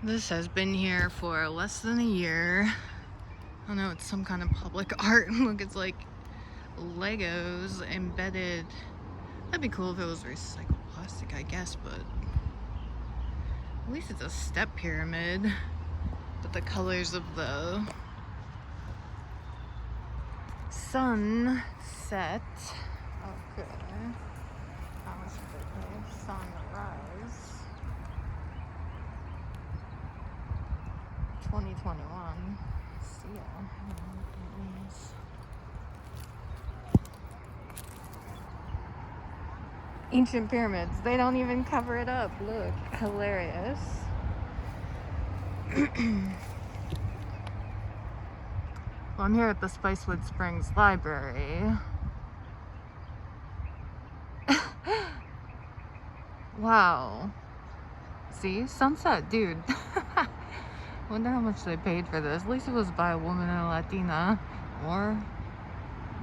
This has been here for less than a year. I don't know, it's some kind of public art. Look, it's like Legos embedded. That'd be cool if it was recycled plastic, I guess, but at least it's a step pyramid. But the colors of the sunset. Okay. That was pretty. Sunrise. 2021. See ya. Ancient pyramids. They don't even cover it up. Look. Hilarious. Well, I'm here at the Spicewood Springs Library. Wow. See? Sunset, dude. Wonder how much they paid for this. At least it was by a woman and a Latina. Or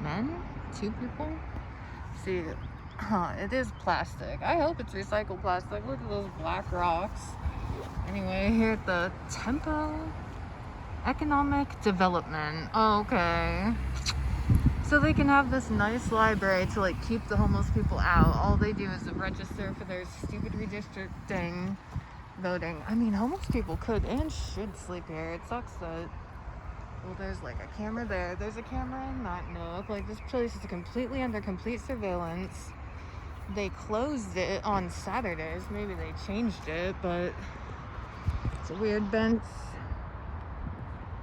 men? 2 people? See, it is plastic. I hope it's recycled plastic. Look at those black rocks. Anyway, here at the Tempo Economic Development. Okay. So they can have this nice library to like keep the homeless people out. All they do is register for their stupid redistricting voting. I mean, homeless people could and should sleep here. It sucks that, well, there's like a camera there. There's a camera in that nook. Like, this place is completely under complete surveillance. They closed it on Saturdays. Maybe they changed it, but it's a weird bench.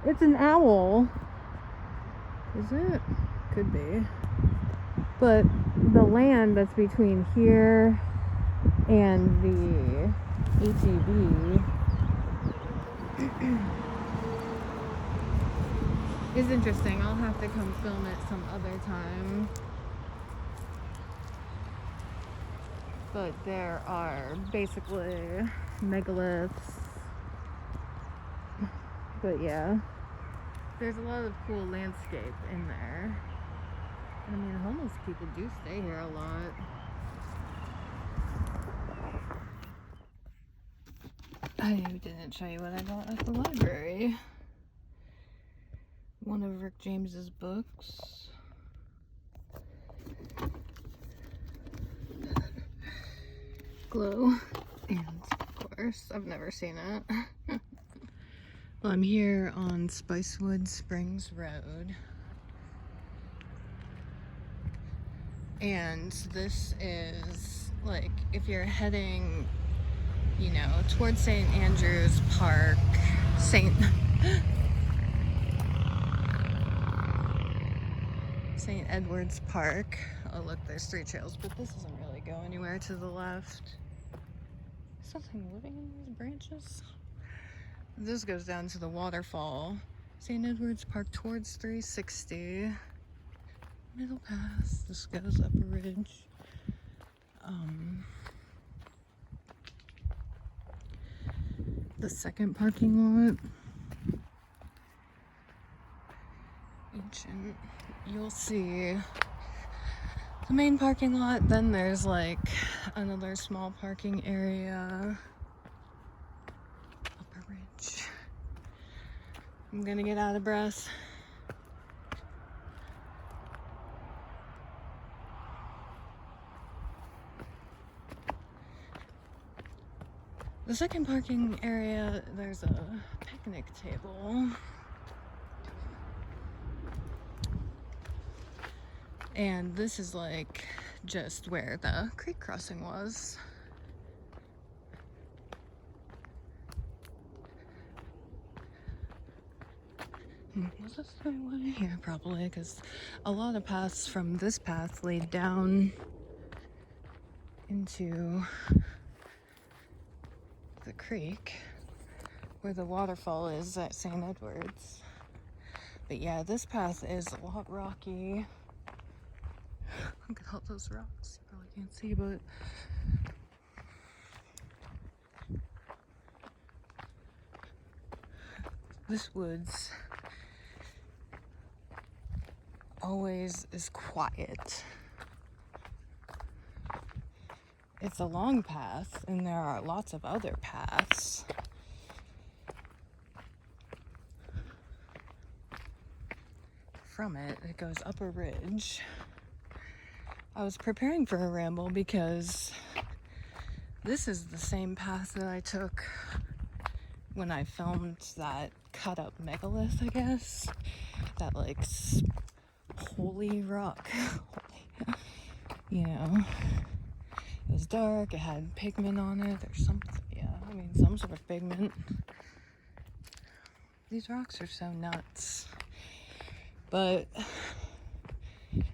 It's an owl. Is it? Could be. But the land that's between here and the HEB is interesting. I'll have to come film it some other time. But there are basically megaliths. But yeah, there's a lot of cool landscape in there. I mean, homeless people do stay here a lot. I didn't show you what I got at the library. One of Rick James's books. Glow. And of course, I've never seen it. Well, I'm here on Spicewood Springs Road. And this is like if you're heading, you know, towards St. Andrew's Park, St. Edward's Park. Oh look, there's 3 trails, but this doesn't really go anywhere to the left. Something living in these branches? This goes down to the waterfall. St. Edward's Park towards 360. Middle path. This goes up a ridge. The second parking lot. Ancient. You'll see the main parking lot. Then there's like another small parking area. Up a ridge. I'm gonna get out of breath. The second parking area, there's a picnic table. And this is like just where the creek crossing was. Was this the right way? Yeah, probably, because a lot of paths from this path lead down into the creek where the waterfall is at St. Edward's. But yeah, this path is a lot rocky. Look at all those rocks. You probably can't see, but this woods always is quiet. It's a long path, and there are lots of other paths. from it. It goes up a ridge. I was preparing for a ramble because this is the same path that I took when I filmed that cut up megalith, I guess. That like holy rock. You know, it was dark, it had pigment on it, or something. Yeah, I mean, some sort of pigment. These rocks are so nuts. But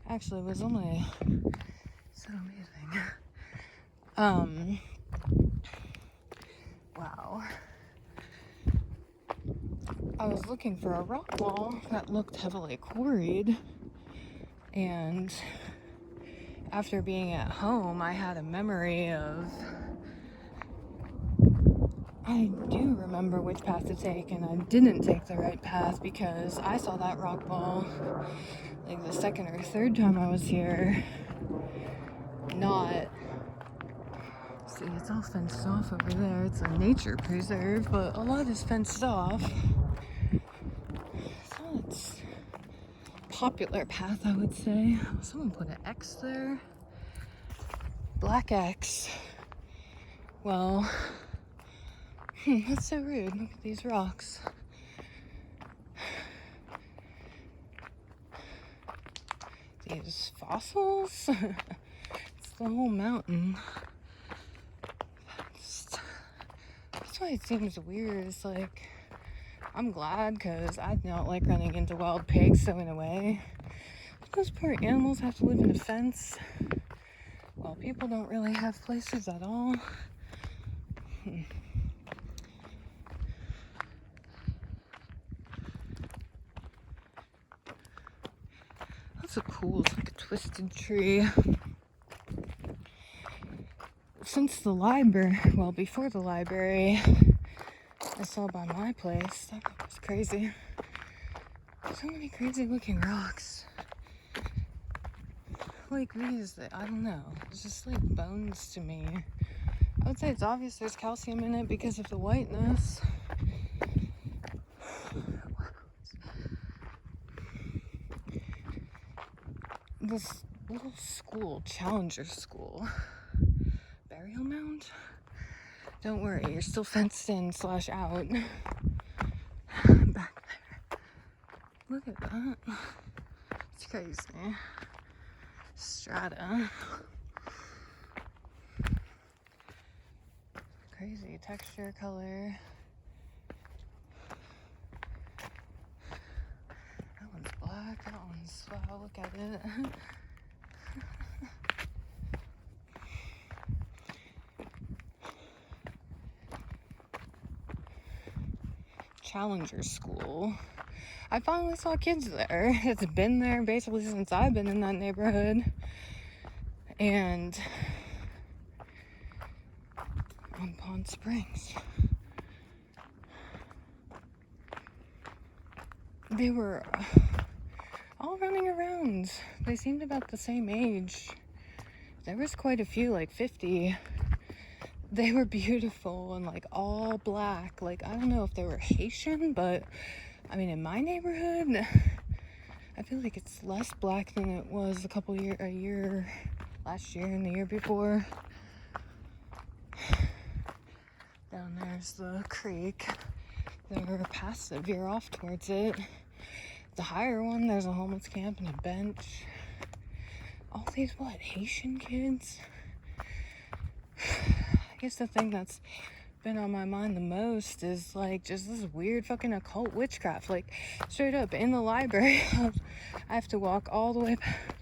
actually, it was only so amazing. Wow. I was looking for a rock wall that looked heavily quarried, and after being at home, I had a memory of, I do remember which path to take, and I didn't take the right path because I saw that rock wall like the second or third time I was here. Not, see, it's all fenced off over there. It's a nature preserve, but a lot is fenced off. So it's popular path, I would say. Someone put an X there. Black X. Well, that's so rude. Look at these rocks. These fossils? It's the whole mountain. That's why it seems weird. It's like, I'm glad because I don't like running into wild pigs, so in a way, those poor animals have to live in a fence. Well, people don't really have places at all. That's a cool, it's like a twisted tree. Since the library, well, before the library, I saw by my place, that was crazy. So many crazy looking rocks. Like these, I don't know, it's just like bones to me. I would say it's obvious there's calcium in it because of the whiteness. This little school, Challenger School, burial mound? Don't worry, you're still fenced in / out. Back there. Look at that. It's crazy. Strata. Crazy texture, color. That one's black, that one's, wow, look at it. Challenger School. I finally saw kids there. It's been there basically since I've been in that neighborhood. And on Pond Springs. They were all running around. They seemed about the same age. There was quite a few, like 50. They were beautiful and like all black. Like, I don't know if they were Haitian, but I mean, in my neighborhood, I feel like it's less black than it was a year last year and the year before. Down there's the creek. They're past it, veer off towards it. The higher one, there's a homeless camp and a bench. All these, Haitian kids? I guess the thing that's been on my mind the most is like just this weird fucking occult witchcraft. Like, straight up in the library, I have to walk all the way back.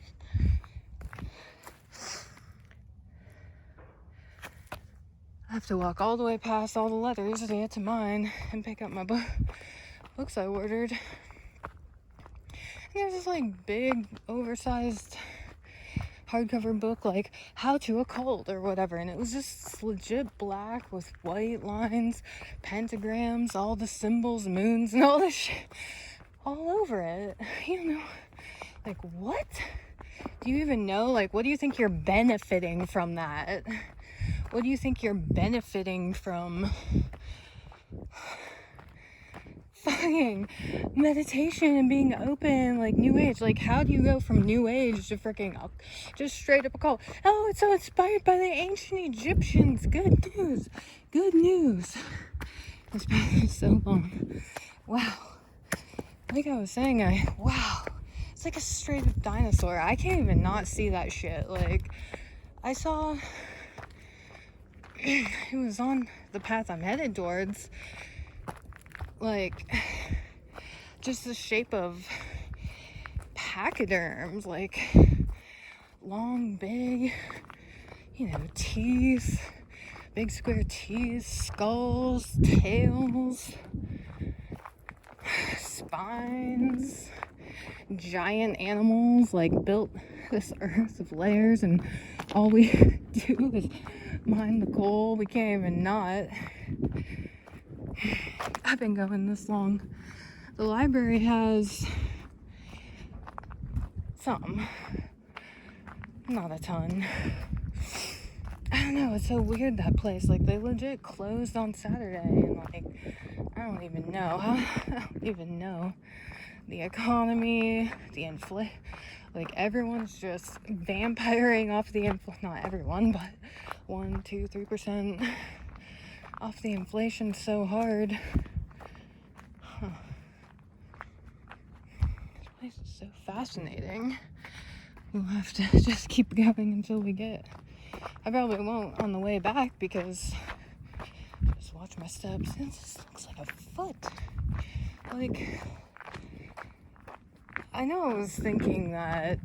I have to walk all the way past all the letters to get to mine and pick up my books I ordered. And there's this like big, oversized hardcover book, like How to Occult or whatever, and it was just legit black with white lines, pentagrams, all the symbols, moons, and all this shit all over it. You know, like, what? Do you even know? Like, what do you think you're benefiting from that? What do you think you're benefiting from fucking meditation and being open, like new age. Like, how do you go from new age to freaking just straight up a cult? Oh, it's so inspired by the ancient Egyptians. Good news. Good news. It's been so long. Wow. Like I was saying, wow. It's like a straight up dinosaur. I can't even not see that shit. Like, I saw it was on the path I'm headed towards. Like, just the shape of pachyderms, like long, big, teeth, big square teeth, skulls, tails, spines, giant animals, like, built this earth of layers, and all we do is mine the coal. We can't even not. I've been going this long. The library has some, not a ton. I don't know, it's so weird, that place. Like, they legit closed on Saturday, and like, I don't even know. The economy, like, everyone's just vampiring off the not everyone, but 1, 2, 3% off the inflation so hard. Huh. This place is so fascinating. We'll have to just keep going until we get. I probably won't on the way back, because just watch my steps. This looks like a foot. Like, I know I was thinking that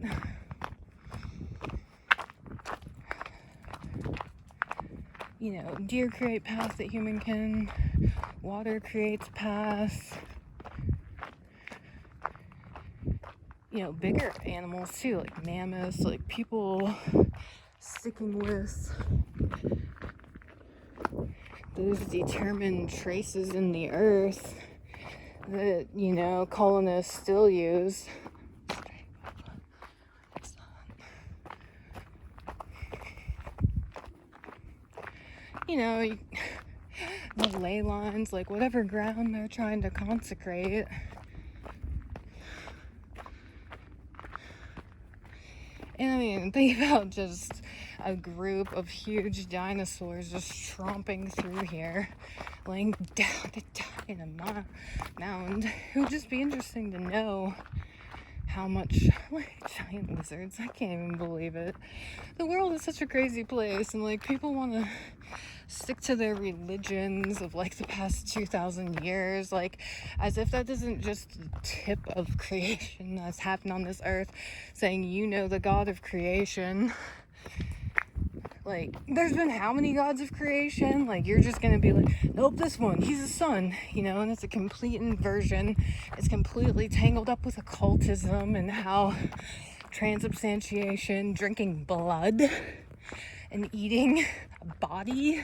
deer create paths that human can. Water creates paths. Bigger animals too, like mammoths, like people sticking with those determined traces in the earth that, colonists still use. The ley lines, like whatever ground they're trying to consecrate. And I mean, think about just a group of huge dinosaurs just tromping through here, laying down to die in a mound. It would just be interesting to know how much, like, giant lizards. I can't even believe it. The world is such a crazy place, and like, people want to stick to their religions of like the past 2,000 years, like, as if that isn't just the tip of creation that's happened on this earth, saying the God of creation. Like, there's been how many gods of creation? Like, you're just gonna be like, nope, this one, he's a son, and it's a complete inversion. It's completely tangled up with occultism and how transubstantiation, drinking blood and eating a body,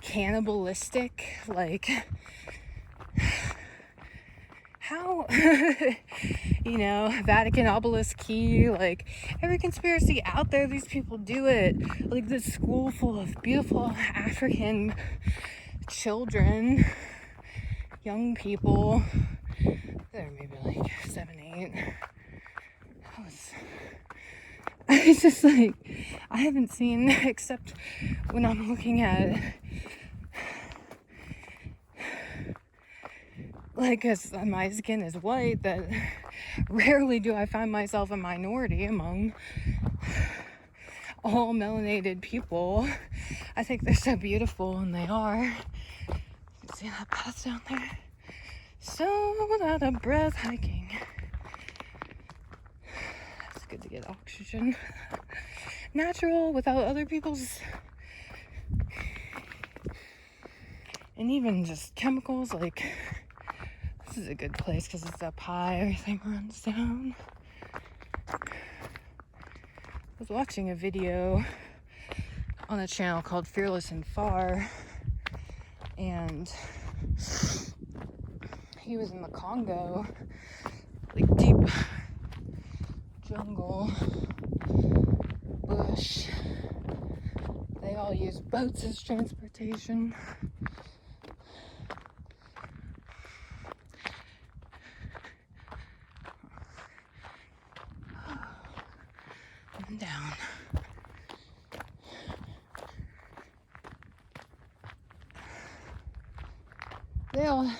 cannibalistic, like, how, Vatican obelisk key, like, every conspiracy out there, these people do it. Like, this school full of beautiful African children, young people, they're maybe like 7, 8. It's just like, I haven't seen, except when I'm looking at, like, as my skin is white, that rarely do I find myself a minority among all melanated people. I think they're so beautiful, and they are. You can see that path down there. So out of breath hiking. It's good to get oxygen. Natural, without other people's, and even just chemicals. Like, this is a good place because it's up high, everything runs down. I was watching a video on a channel called Fearless and Far, and he was in the Congo, like deep jungle, bush. They all use boats as transportation. they all, I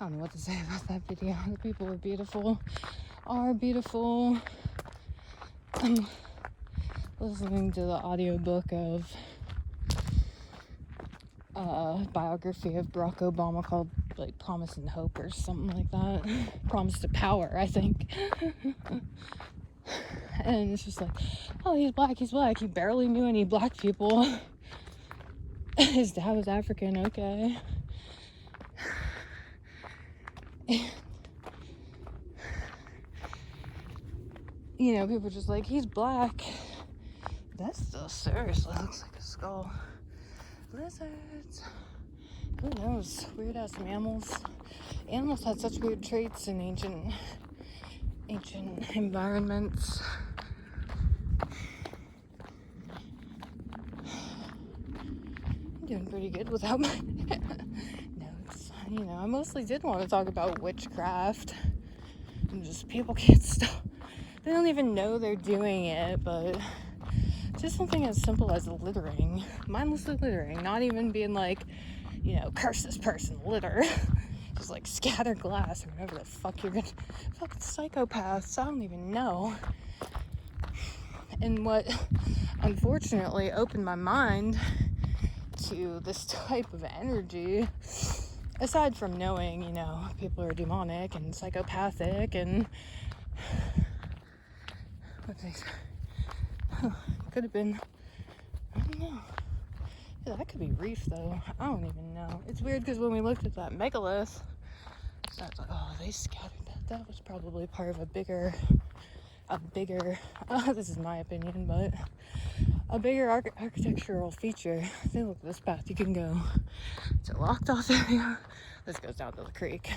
don't know what to say about that video. The people are beautiful. I'm listening to the audiobook of biography of Barack Obama called like Promise and Hope or something like that. Promise to Power, I think. And it's just like, oh, he's black, he barely knew any black people. His dad was African, okay. You know, people are just like, he's black. That still seriously looks like a skull. Lizards. Who knows? Weird ass mammals. Animals had such weird traits in ancient environments. I'm doing pretty good without my notes. You know, I mostly did want to talk about witchcraft. And just people can't stop. They don't even know they're doing it, but just something as simple as littering. Mindlessly littering. Not even being like, you know, curse this person, litter. Just like scatter glass or whatever the fuck you're gonna. Fucking psychopaths. I don't even know. And what unfortunately opened my mind to this type of energy, aside from knowing, you know, people are demonic and psychopathic and what they could have been, I don't know. Yeah, that could be reef though. I don't even know. It's weird because when we looked at that megalith, I was like, oh, they scattered that. That was probably part of a bigger, this is my opinion, but a bigger architectural feature. If you look at this path, you can go to a locked off area. This goes down to the creek.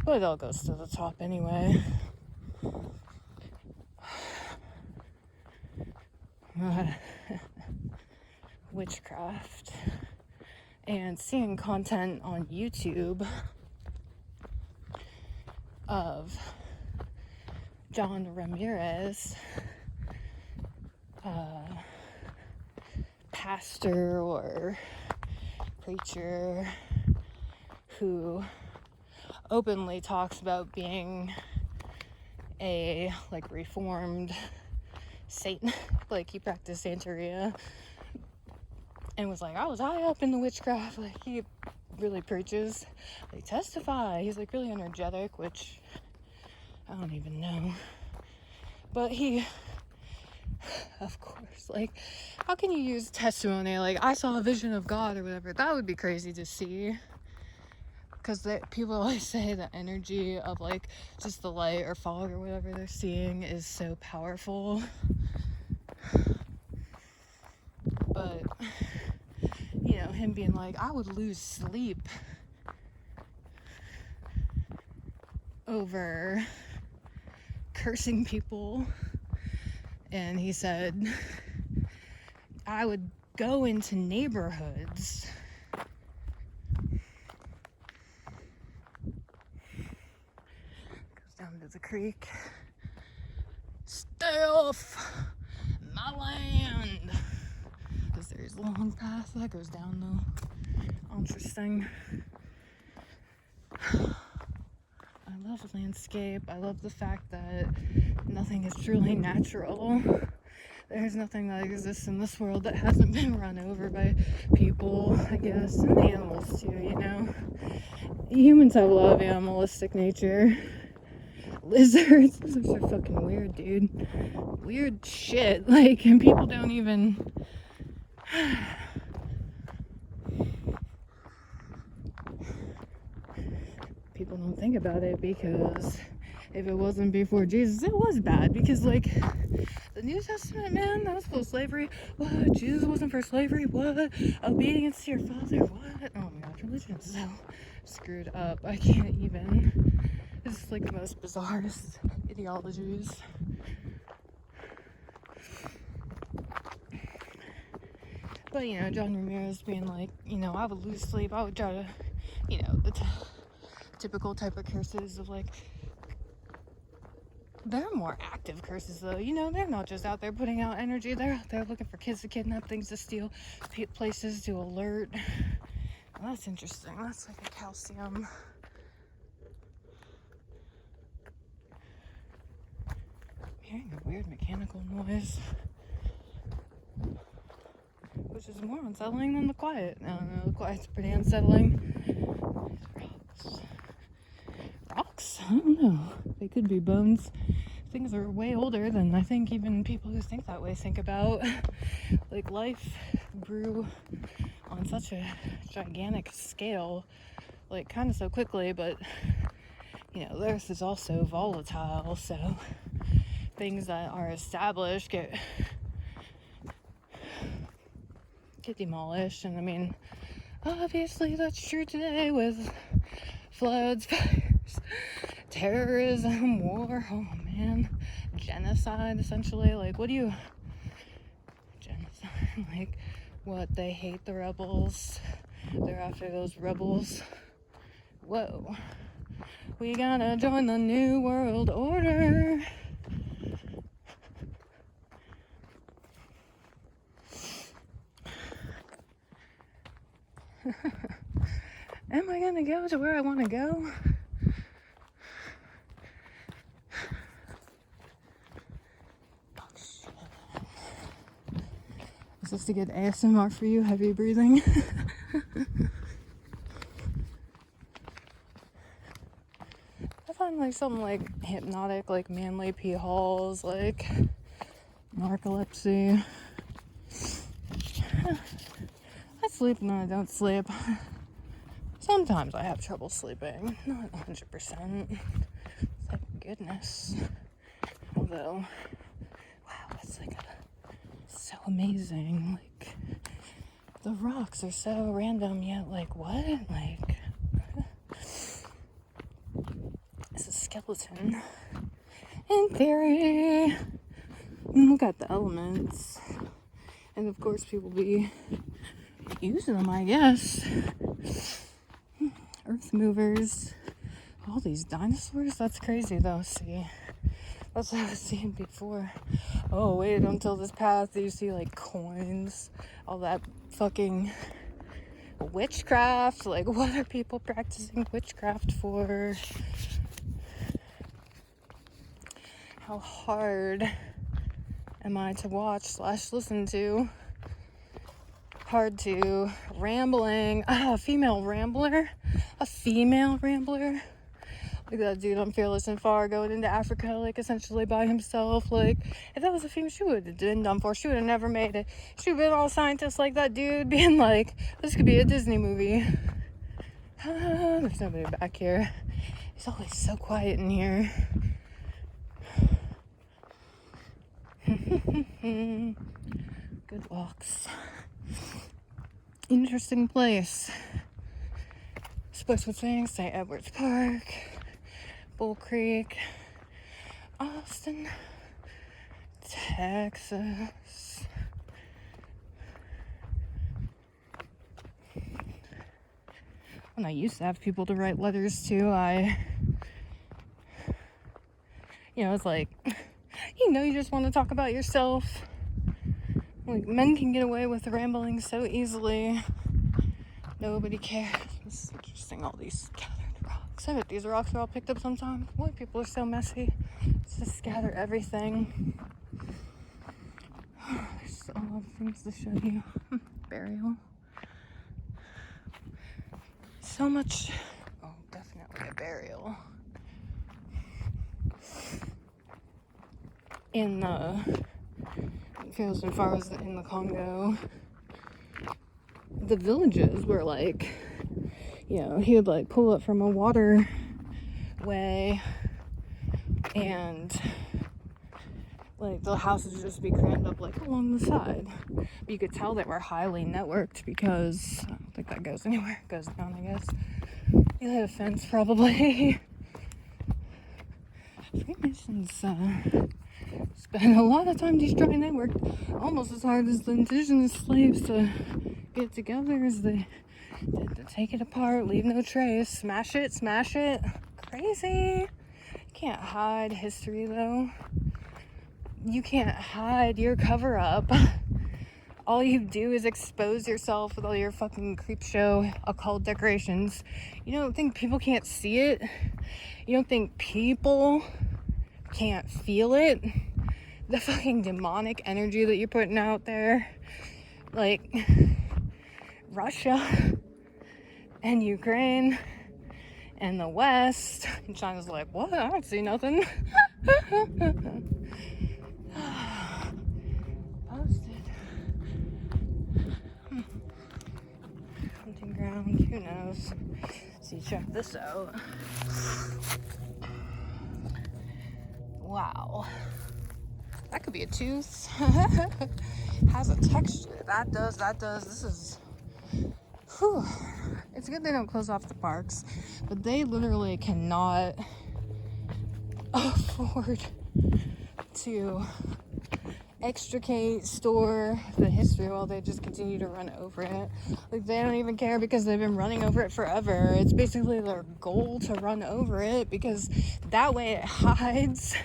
But it all goes to the top anyway. Witchcraft. And seeing content on YouTube of John Ramirez, pastor or preacher who openly talks about being a like reformed Satan, like he practiced Santeria and was like, I was high up in the witchcraft. Like he really preaches, like testify. He's like really energetic, which I don't even know. But he, of course, like, how can you use testimony? Like, I saw a vision of God or whatever. That would be crazy to see. Because people always say the energy of, like, just the light or fog or whatever they're seeing is so powerful. But, you know, him being like, I would lose sleep over cursing people. And he said, I would go into neighborhoods goes down to the creek. Stay off my land. Because there's a long path that goes down though. Interesting. I love landscape. I love the fact that nothing is truly natural. There's nothing that exists in this world that hasn't been run over by people, I guess, and animals too, you know. Humans have a lot of animalistic nature. Lizards are fucking weird, dude. Weird shit, like, and people don't even... People don't think about it because if it wasn't before Jesus, it was bad because, like, the New Testament, man, that was full of slavery. What? Jesus wasn't for slavery? What? Obedience to your father? What? Oh my god, religion is so screwed up. I can't even. It's like the most bizarrest ideologies. But, you know, John Ramirez being like, you know, I would lose sleep. I would try to, you know, the typical type of curses of, like, they're more active curses though, you know. They're not just out there putting out energy. They're out there looking for kids to kidnap, things to steal, places to alert, Well, that's interesting. That's like a calcium. I'm hearing a weird mechanical noise, which is more unsettling than the quiet. No, the quiet's pretty unsettling. Rocks. Rocks? I don't know. They could be bones. Things are way older than I think even people who think that way think about. Like, life grew on such a gigantic scale, like, kind of so quickly, but, you know, the earth is also volatile, so things that are established get demolished. And I mean, obviously that's true today with floods, fires, terrorism, war, oh man, genocide, essentially. Like, what do you... genocide, like, what, they hate the rebels, they're after those rebels. Whoa, we gotta join the new world order. Am I gonna go to where I want to go? Oh, shit. Is this to get ASMR for you? Heavy breathing? I find like some like hypnotic, like manly pee halls, like narcolepsy. I sleep and then I don't sleep. Sometimes I have trouble sleeping, not 100%. Thank goodness. Although, wow, that's like so amazing. Like, the rocks are so random, yet like, what? Like, it's a skeleton. In theory, look at the elements. And of course, people be using them, I guess. Earth movers. All these dinosaurs? That's crazy, though. See, that's what I was seeing before. Oh, wait until this path. You see, like, coins. All that fucking witchcraft. Like, what are people practicing witchcraft for? How hard am I to watch / listen to? Hard to. Rambling. A female rambler. Like that dude on Fearless and Far going into Africa, like, essentially by himself. Like, if that was a female, she would have been done for. She would have never made it. She would have been all scientists like that dude, being like, this could be a Disney movie. There's nobody back here. It's always so quiet in here. Good walks. Interesting place. Spicewood thing, St. Edward's Park, Bull Creek, Austin, Texas. When I used to have people to write letters to, it's like, you just want to talk about yourself. Like, men can get away with rambling so easily. Nobody cares. This is interesting, all these scattered rocks. I bet these rocks are all picked up sometime. Why people are so messy? Just scatter everything. There's a lot of things to show you. Burial. So much. Oh, definitely a burial. In Fearless and Far in the Congo, the villages were like, he would like pull up from a waterway and like the houses would just be crammed up like along the side. But you could tell they were highly networked because I don't think that goes anywhere. It goes down, I guess. You had a fence probably. Freemasons spent a lot of time destroying. They worked almost as hard as the indigenous slaves to get together as they did to take it apart, leave no trace, smash it. Crazy. You can't hide history, though. You can't hide your cover-up. all you do is expose yourself with all your fucking creep show occult decorations. You don't think people can't see it? You don't think people can't feel it? The fucking demonic energy that you're putting out there. Like, Russia and Ukraine and the West. And China's like, what? I don't see nothing. Posted. Hunting ground, who knows? See, check this out. Wow. That could be a tooth. Has a texture. That does. This is... Whew. It's good they don't close off the parks, but they literally cannot afford to extricate, store the history while they just continue to run over it. Like, they don't even care because they've been running over it forever. It's basically their goal to run over it because that way it hides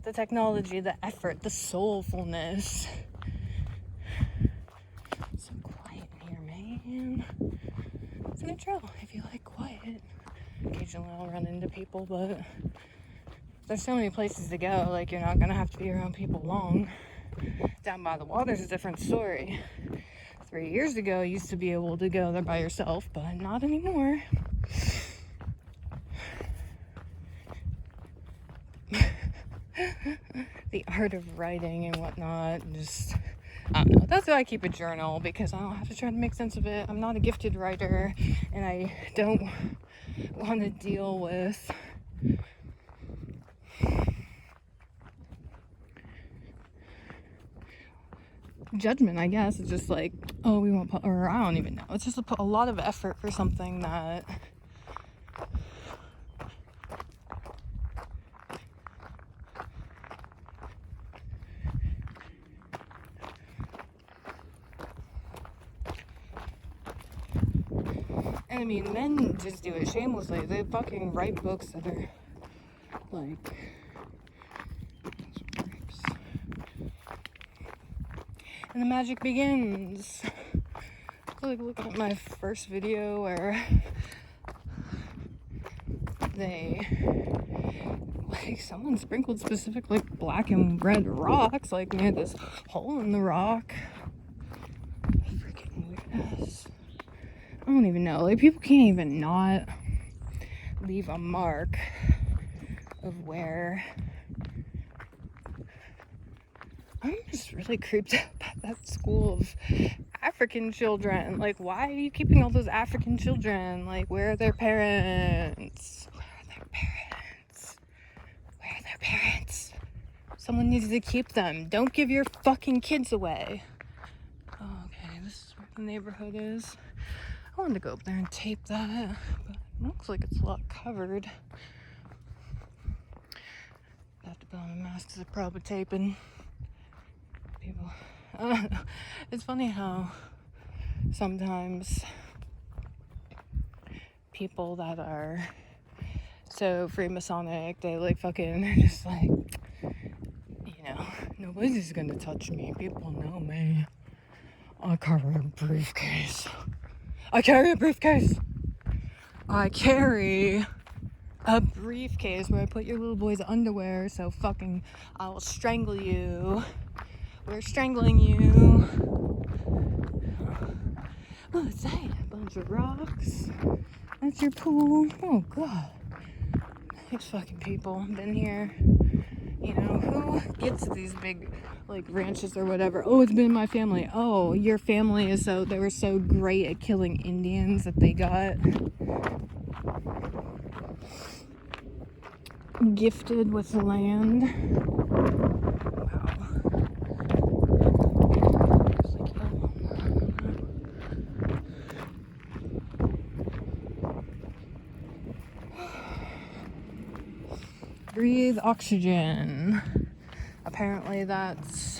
the technology, the effort, the soulfulness. It's so quiet in here, man. It's an intro if you like quiet. Occasionally I'll run into people, but there's so many places to go, like, you're not gonna have to be around people long. Down by the water's a different story. 3 years ago, you used to be able to go there by yourself, but not anymore. The art of writing and whatnot, just, I don't know. That's why I keep a journal, because I don't have to try to make sense of it. I'm not a gifted writer, and I don't want to deal with judgment, I guess. It's just like, oh, we won't put, or I don't even know. It's just a lot of effort for something that and I mean, men just do it shamelessly. They fucking write books that are like, and the magic begins. Like, look at my first video where someone sprinkled specific, like, black and red rocks. Like, we had this hole in the rock. Freaking weirdness. I don't even know. Like, people can't even not leave a mark of where... I'm just really creeped out by that school of African children. Like, why are you keeping all those African children? Like, where are their parents? Where are their parents? Where are their parents? Someone needs to keep them. Don't give your fucking kids away. Oh, okay, this is where the neighborhood is. I wanted to go up there and tape that, but it looks like it's a lot covered. I have to put on a mask because I'm probably taping. People. It's funny how sometimes people that are so Freemasonic, they like fucking, they're just like, you know, nobody's gonna touch me. People know me. I carry a briefcase. I carry a briefcase where I put your little boy's underwear, so fucking I will strangle you. We're strangling you. What's that? A bunch of rocks. That's your pool. Oh, God. These fucking people been here. You know, who gets these big, like, ranches or whatever? Oh, it's been my family. Oh, your family is they were so great at killing Indians that they got gifted with land. Breathe oxygen. Apparently that's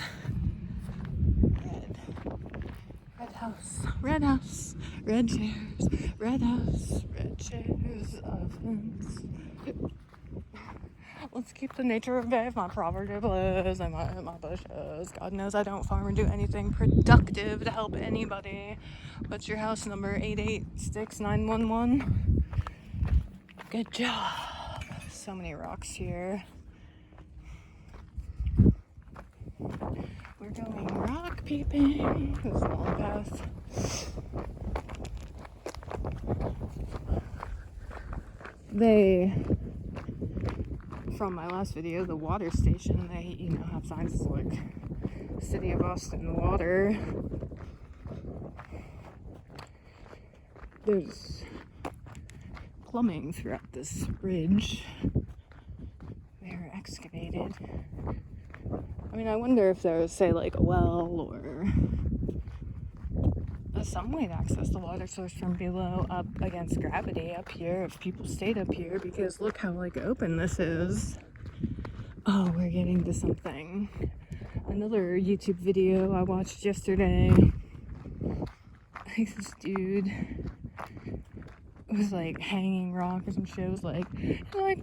red. Red house. Red house. Red chairs. Red house. Red chairs. Ovens. Let's keep the nature at bay. My property blows. I'm at my bushes. God knows I don't farm or do anything productive to help anybody. What's your house number? 886-911. Good job. So many rocks here. We're going rock peeping. This is a long path. From my last video, the water station, they, have signs like City of Austin Water. There's plumbing throughout this ridge. They were excavated. I mean, I wonder if there was, say, like a well or some way to access the water source from below up against gravity up here if people stayed up here, because look how like open this is. Oh, we're getting to something. Another YouTube video I watched yesterday. Like this dude was like hanging rock or some shit. It was like,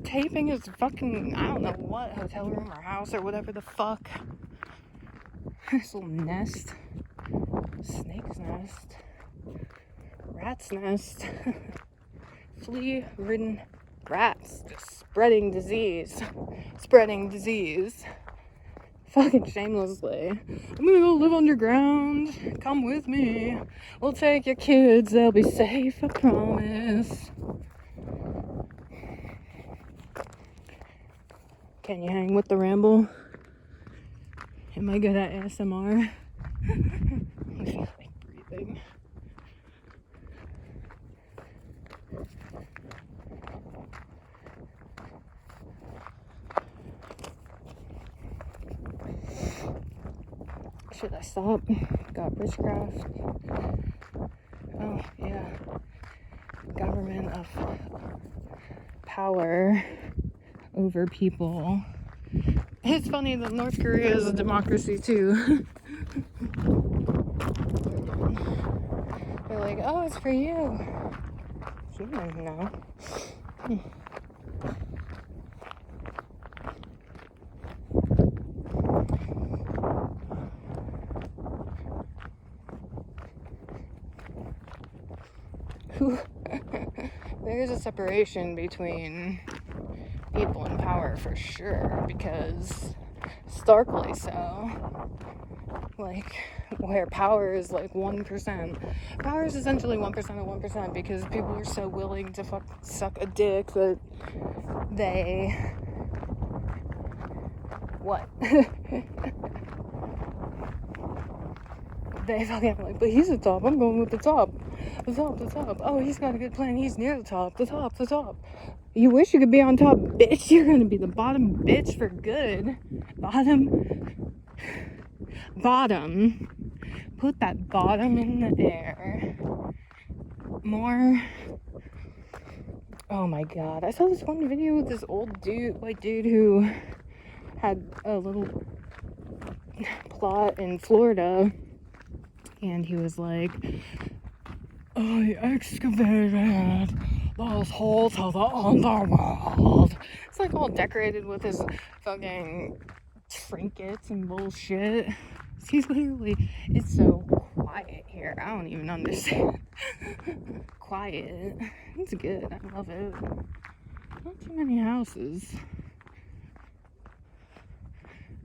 taping his fucking, I don't know what, hotel room or house or whatever the fuck. This little nest. Snake's nest. Rat's nest. Flea-ridden rats. Just spreading disease. Fucking shamelessly. I'm gonna go live underground. Come with me. We'll take your kids. They'll be safe, I promise. Can you hang with the ramble? Am I good at ASMR? I feel like breathing. Should I stop? Got witchcraft. Oh, yeah. Government of power over people. It's funny that North Korea is a democracy too. They're like, oh, it's for you. Human, no. There's a separation between people in power for sure, because starkly so. Like, where power is like 1%. Power is essentially 1% of 1% because people are so willing to suck a dick that they... What? They fucking like, but he's the top, I'm going with the top. The top. Oh, he's got a good plan, he's near the top. The top. You wish you could be on top, bitch. You're gonna be the bottom bitch for good. Bottom. Put that bottom in the air. More. Oh my god. I saw this one video with this old white dude who had a little plot in Florida. And he was like, I excavated those holes of the underworld. It's like all decorated with his fucking trinkets and bullshit. He's literally, it's so quiet here. I don't even understand. Quiet. It's good. I love it. Not too many houses.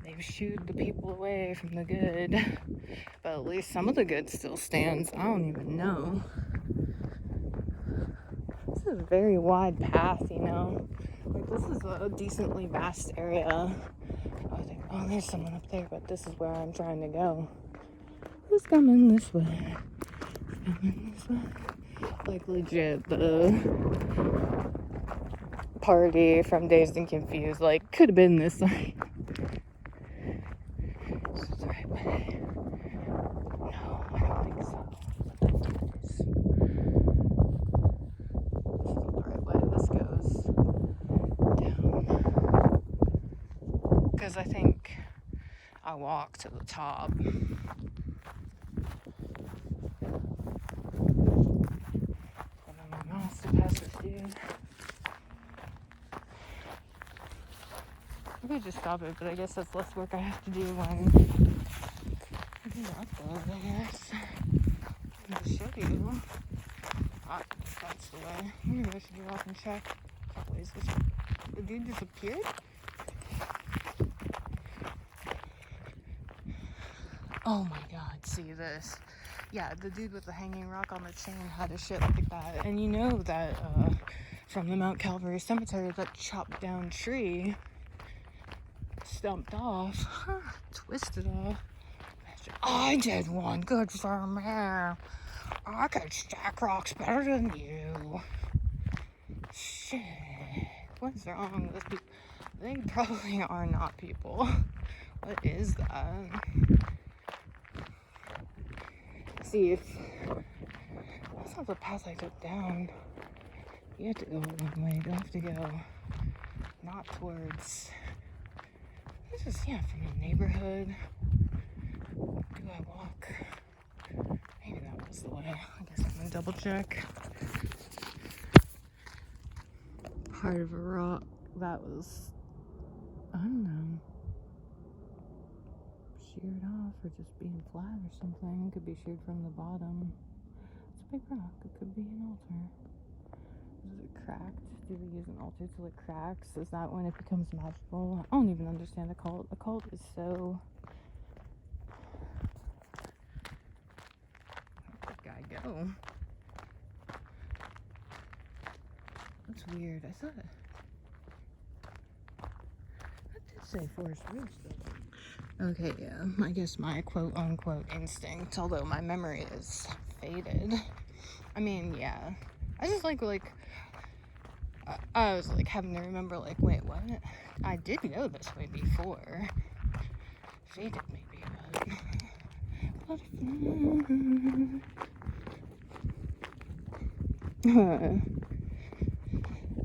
They've shooed the people away from the good. But at least some of the good still stands. I don't even know. This is a very wide path, Like, this is a decently vast area. Oh, there's someone up there, but this is where I'm trying to go. Who's coming this way? Like, legit, the party from Dazed and Confused, like, could have been this way. This is the right way. No, I don't think so. This is the right way. This goes down. Because I think I walk to the top. Master passes, dude. just stop it, but I guess that's less work I have to do when I get up there, I guess. To show you. Ah, that's the way. Maybe I should get off and check. Oh, is this... The dude disappeared? Oh my god, see this. Yeah, the dude with the hanging rock on the chain had a shit like that. And you know that from the Mount Calvary Cemetery, that chopped down tree stumped off, twisted off. I did one, good for me. I could stack rocks better than you. Shit, what's wrong with people? They probably are not people. What is that? See, if that's not the path I took down. You have to go one way. You have to go not towards. This is, yeah, from the neighborhood. Do I walk? Maybe that was the way. I guess I'm gonna double check. Part of a rock that was, I don't know, sheared off or just being flat or something. It could be sheared from the bottom. It's a big rock. It could be an altar. Is it cracked? Do we use an altar till it cracks? Is that when it becomes magical? I don't even understand the cult. The cult is so... Where'd that guy go? That's weird. I thought that did say Forest Ridge though. Okay, yeah. I guess my quote-unquote instinct, although my memory is faded. I mean, yeah. I just like I was like having to remember, like, wait, what? I did go this way before. Faded maybe, but...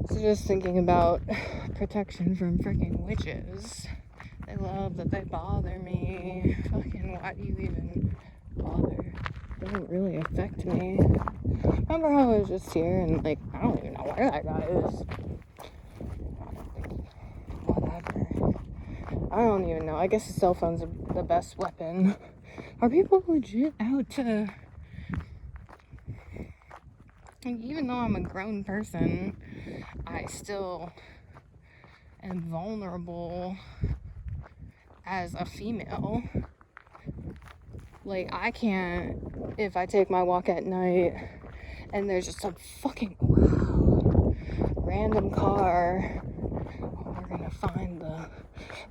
So just thinking about protection from freaking witches. They love that they bother me. Fucking, why do you even bother? It doesn't really affect me. Remember how I was just here and, like, I don't even know where that guy is. Whatever. I don't even know. I guess the cell phone's the best weapon. Are people legit out to... Like, even though I'm a grown person, I still am vulnerable as a female. Like, I can't, if I take my walk at night and there's just some fucking random car, we're gonna find the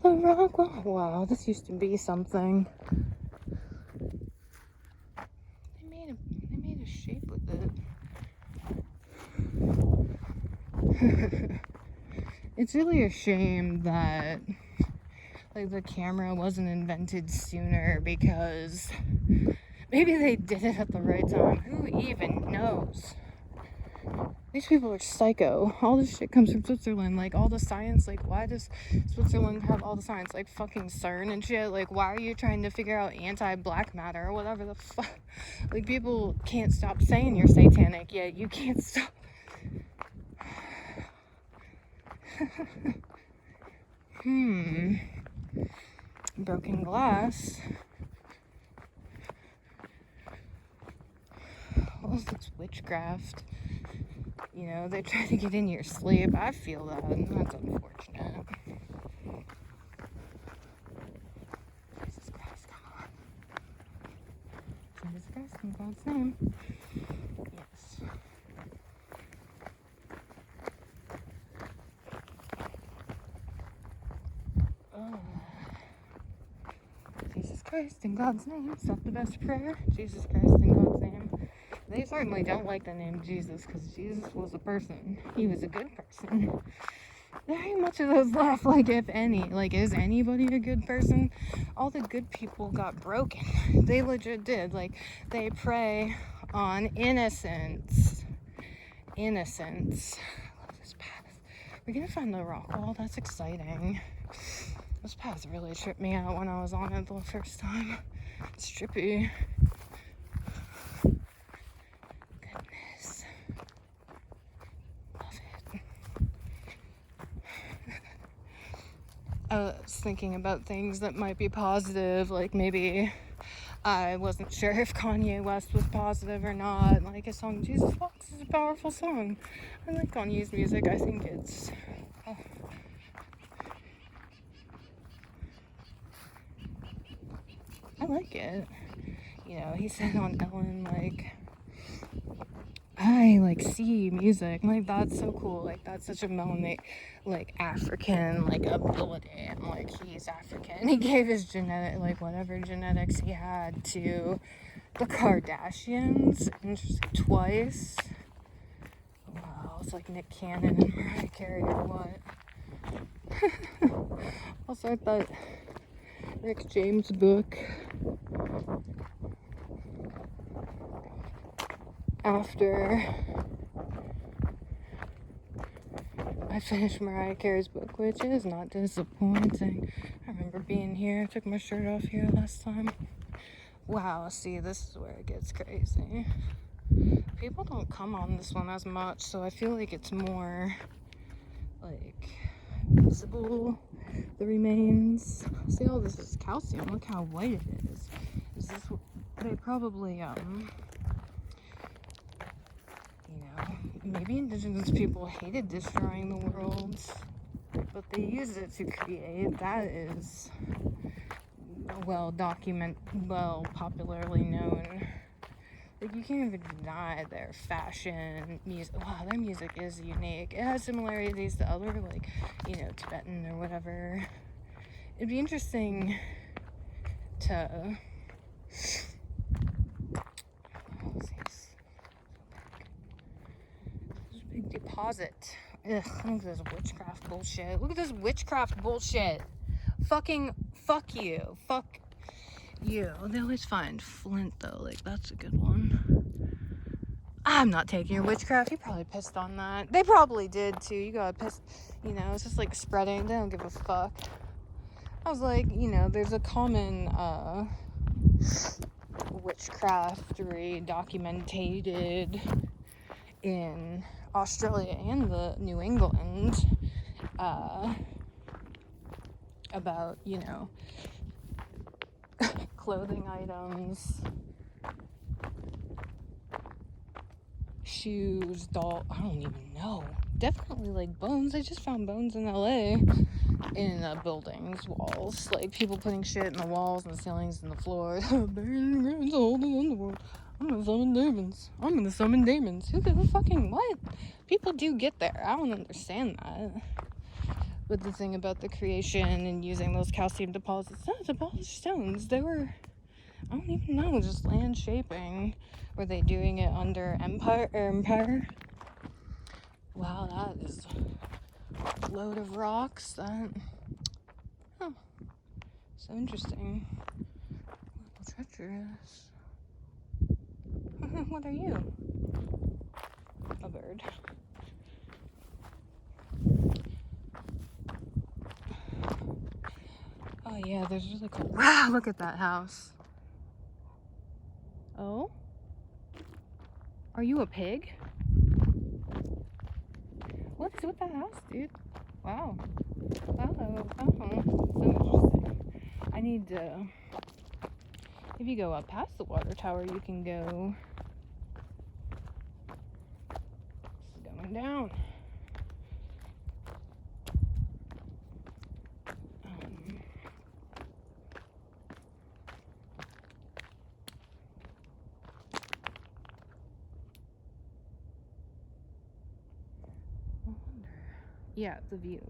rock. Wow, this used to be something. They made a shape with it. It's really a shame that, like, the camera wasn't invented sooner, because maybe they did it at the right time. Who even knows? These people are psycho. All this shit comes from Switzerland. Like, all the science. Like, why does Switzerland have all the science? Like, fucking CERN and shit. Like, why are you trying to figure out anti-black matter or whatever the fuck? Like, people can't stop saying you're satanic, yet you can't stop. Broken glass. Well, it's witchcraft. You know, they try to get in your sleep. I feel that, and that's unfortunate. Jesus Christ, come on. Jesus Christ, in God's name. Yes. Jesus Christ, in God's name. Is that the best prayer? Jesus Christ, in God's name. They certainly don't like the name Jesus, because Jesus was a person. He was a good person. There ain't much of those left, like, if any. Like, is anybody a good person? All the good people got broken. They legit did. Like, they prey on innocence. Innocence. I love this path. We're gonna find the rock wall. That's exciting. This path really tripped me out when I was on it the first time. It's trippy. Goodness. Love it. I was thinking about things that might be positive, like maybe I wasn't sure if Kanye West was positive or not. Like his song Jesus Walks is a powerful song. I like Kanye's music. I think it's I like it. You know, he said on Ellen, like, I like see music. Like that's so cool. Like that's such a melanin, like African like ability, and like he's African. He gave his genetic, like whatever genetics he had to the Kardashians. Interesting, twice. Wow, it's like Nick Cannon and Mariah Carey or what? Also, I thought Rick James book after I finished Mariah Carey's book, which is not disappointing. I remember being here. I took my shirt off here last time. Wow, see, this is where it gets crazy. People don't come on this one as much, so I feel like it's more like visible, the remains. See, all this is calcium. Look how white it is. Is this, they probably, you know, maybe indigenous people hated destroying the world, but they used it to create. That is well popularly known. Like, you can't even deny their fashion, music. Wow, their music is unique. It has similarities to other, like, you know, Tibetan or whatever. It'd be interesting to... There's a big deposit. Ugh, look at this witchcraft bullshit. Look at this witchcraft bullshit. Fucking fuck you. Fuck you. They always find flint, though. Like, that's a good one. I'm not taking your witchcraft. He probably pissed on that. They probably did, too. You gotta piss. You know, it's just, like, spreading. They don't give a fuck. I was like, you know, there's a common, witchcraftery documented in Australia and the New England, about, you know, clothing items, shoes, doll, I don't even know. Definitely like bones. I just found bones in LA in buildings, walls, like people putting shit in the walls and the ceilings and the floor. I'm gonna summon demons. I'm gonna summon demons. Who the fucking what? People do get there. I don't understand that. But the thing about the creation and using those calcium deposits, no, the polished stones, they were, I don't even know, just land shaping. Were they doing it under empire? Wow, that is a load of rocks. That, oh, so interesting. A little treacherous. What are you? A bird. Oh yeah, there's really cool. Wow, look at that house. Oh? Are you a pig? What is with that house, dude? Wow. Oh, so interesting. I need to... If you go up past the water tower, you can go... This is going down. Yeah, the view.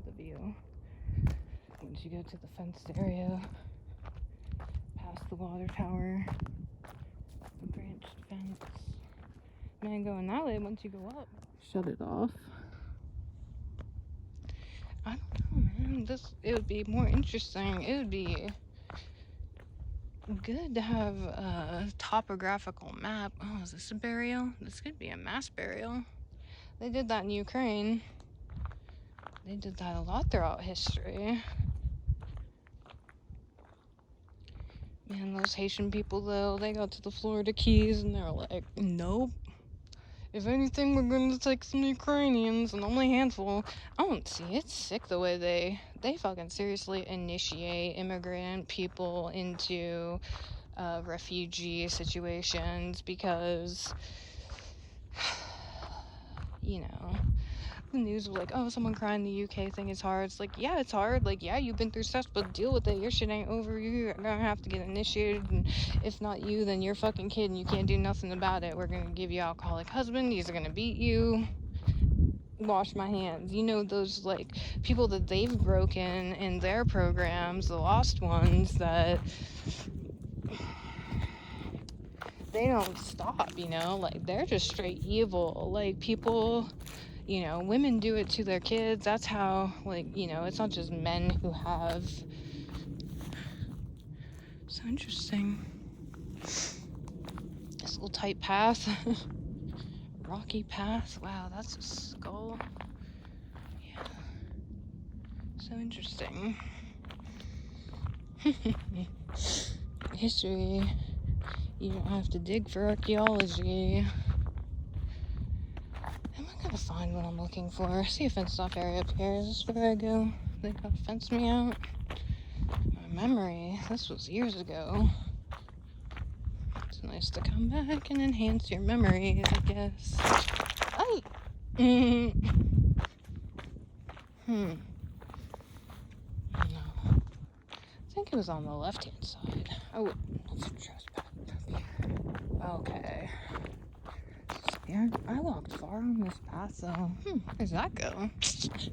Once you go to the fenced area, past the water tower, the branched fence. Man, going that way, once you go up, shut it off. I don't know, man. It would be more interesting. It would be good to have a topographical map. Oh, is this a burial? This could be a mass burial. They did that in Ukraine. They did that a lot throughout history. Man, those Haitian people, though, they got to the Florida Keys and they're like, nope. If anything, we're going to take some Ukrainians, and only a handful. I don't see. It's sick the way they fucking seriously initiate immigrant people into refugee situations because, you know, the news was like, oh, someone crying the UK thing is hard. It's like, yeah, it's hard. Like, yeah, you've been through stuff, but deal with it. Your shit ain't over. You're gonna have to get initiated, and if not you, then your fucking kid, and you can't do nothing about it. We're gonna give you alcoholic husband. He's gonna beat you. Wash my hands. You know, those like people that they've broken in their programs, the lost ones that they don't stop, you know, like they're just straight evil. Like people, you know, women do it to their kids. That's how, like, you know, it's not just men who have. So interesting. This little tight path. Rocky path. Wow, that's a skull. Yeah. So interesting. History. You don't have to dig for archaeology. Am I gonna find what I'm looking for? See a fenced off area up here. Is this where I go? They gotta fence me out. My memory. This was years ago. It's nice to come back and enhance your memories, I guess. Ay! No. I think it was on the left-hand side. Oh, let's just back up here. Okay. Yeah, I walked far on this path, though. Where's that go?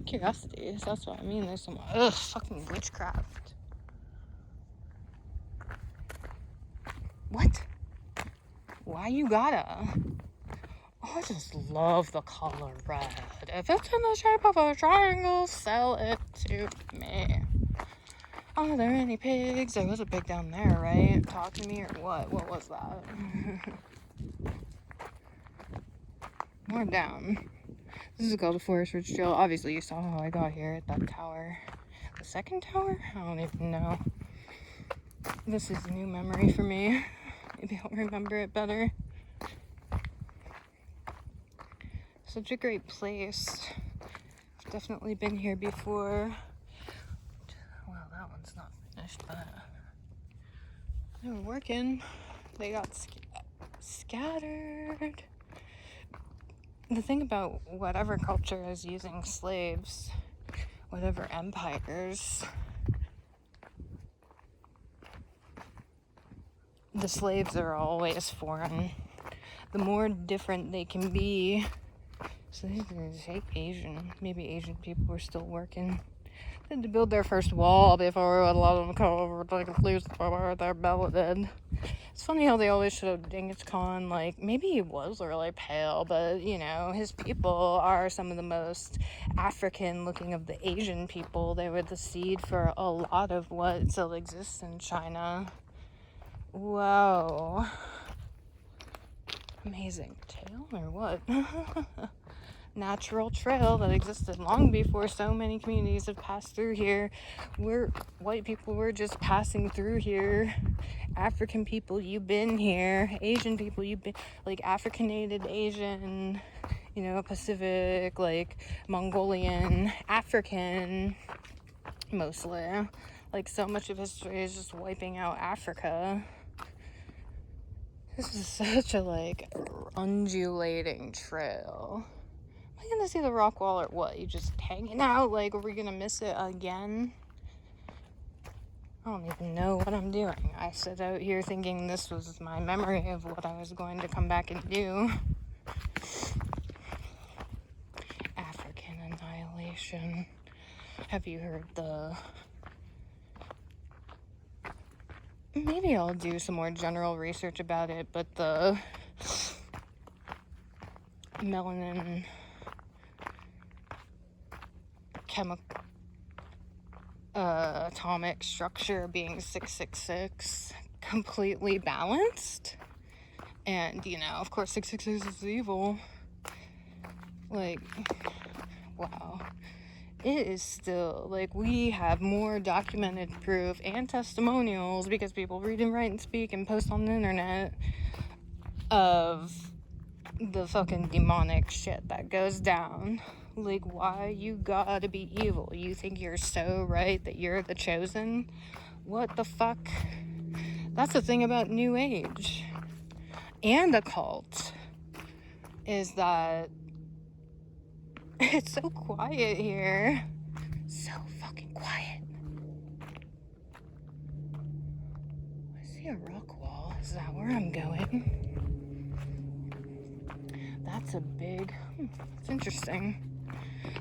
Curiosity. That's what I mean. There's some fucking witchcraft. What? Why you gotta? I just love the color red. If it's in the shape of a triangle, sell it to me. Are there any pigs? There was a pig down there, right? Talk to me or what? What was that? More down. This is called the Forest Ridge Trail. Obviously, you saw how I got here at that tower. The second tower? I don't even know. This is a new memory for me. Maybe I'll remember it better. Such a great place. I've definitely been here before. Well, that one's not finished, but they were working. They got scattered. The thing about whatever culture is using slaves, whatever empires, the slaves are always foreign. The more different they can be. So they didn't take Asian. Maybe Asian people were still working. They had to build their first wall before we would let them come over to like lose their belted. It's funny how they always show Genghis Khan, like, maybe he was really pale, but, you know, his people are some of the most African-looking of the Asian people. They were the seed for a lot of what still exists in China. Whoa. Amazing tail or what? Natural trail that existed long before so many communities have passed through here. White people were just passing through here. African people, you've been here. Asian people, you've been, like, Africanated Asian, you know, Pacific, like, Mongolian, African, mostly. Like, so much of history is just wiping out Africa. This is such a, like, undulating trail. Am I gonna see the rock wall or what? You just hanging out? Like, are we gonna miss it again? I don't even know what I'm doing. I set out here thinking this was my memory of what I was going to come back and do. African annihilation. Have you heard the... Maybe I'll do some more general research about it, but the melanin chemical atomic structure being 666 completely balanced, and, you know, of course 666 is evil. Like, wow. It is still, like, we have more documented proof and testimonials, because people read and write and speak and post on the internet, of the fucking demonic shit that goes down. Like, why you gotta be evil? You think you're so right that you're the chosen? What the fuck? That's the thing about New Age and a cult, is that it's so quiet here. So fucking quiet. I see a rock wall. Is that where I'm going? That's a big... it's interesting.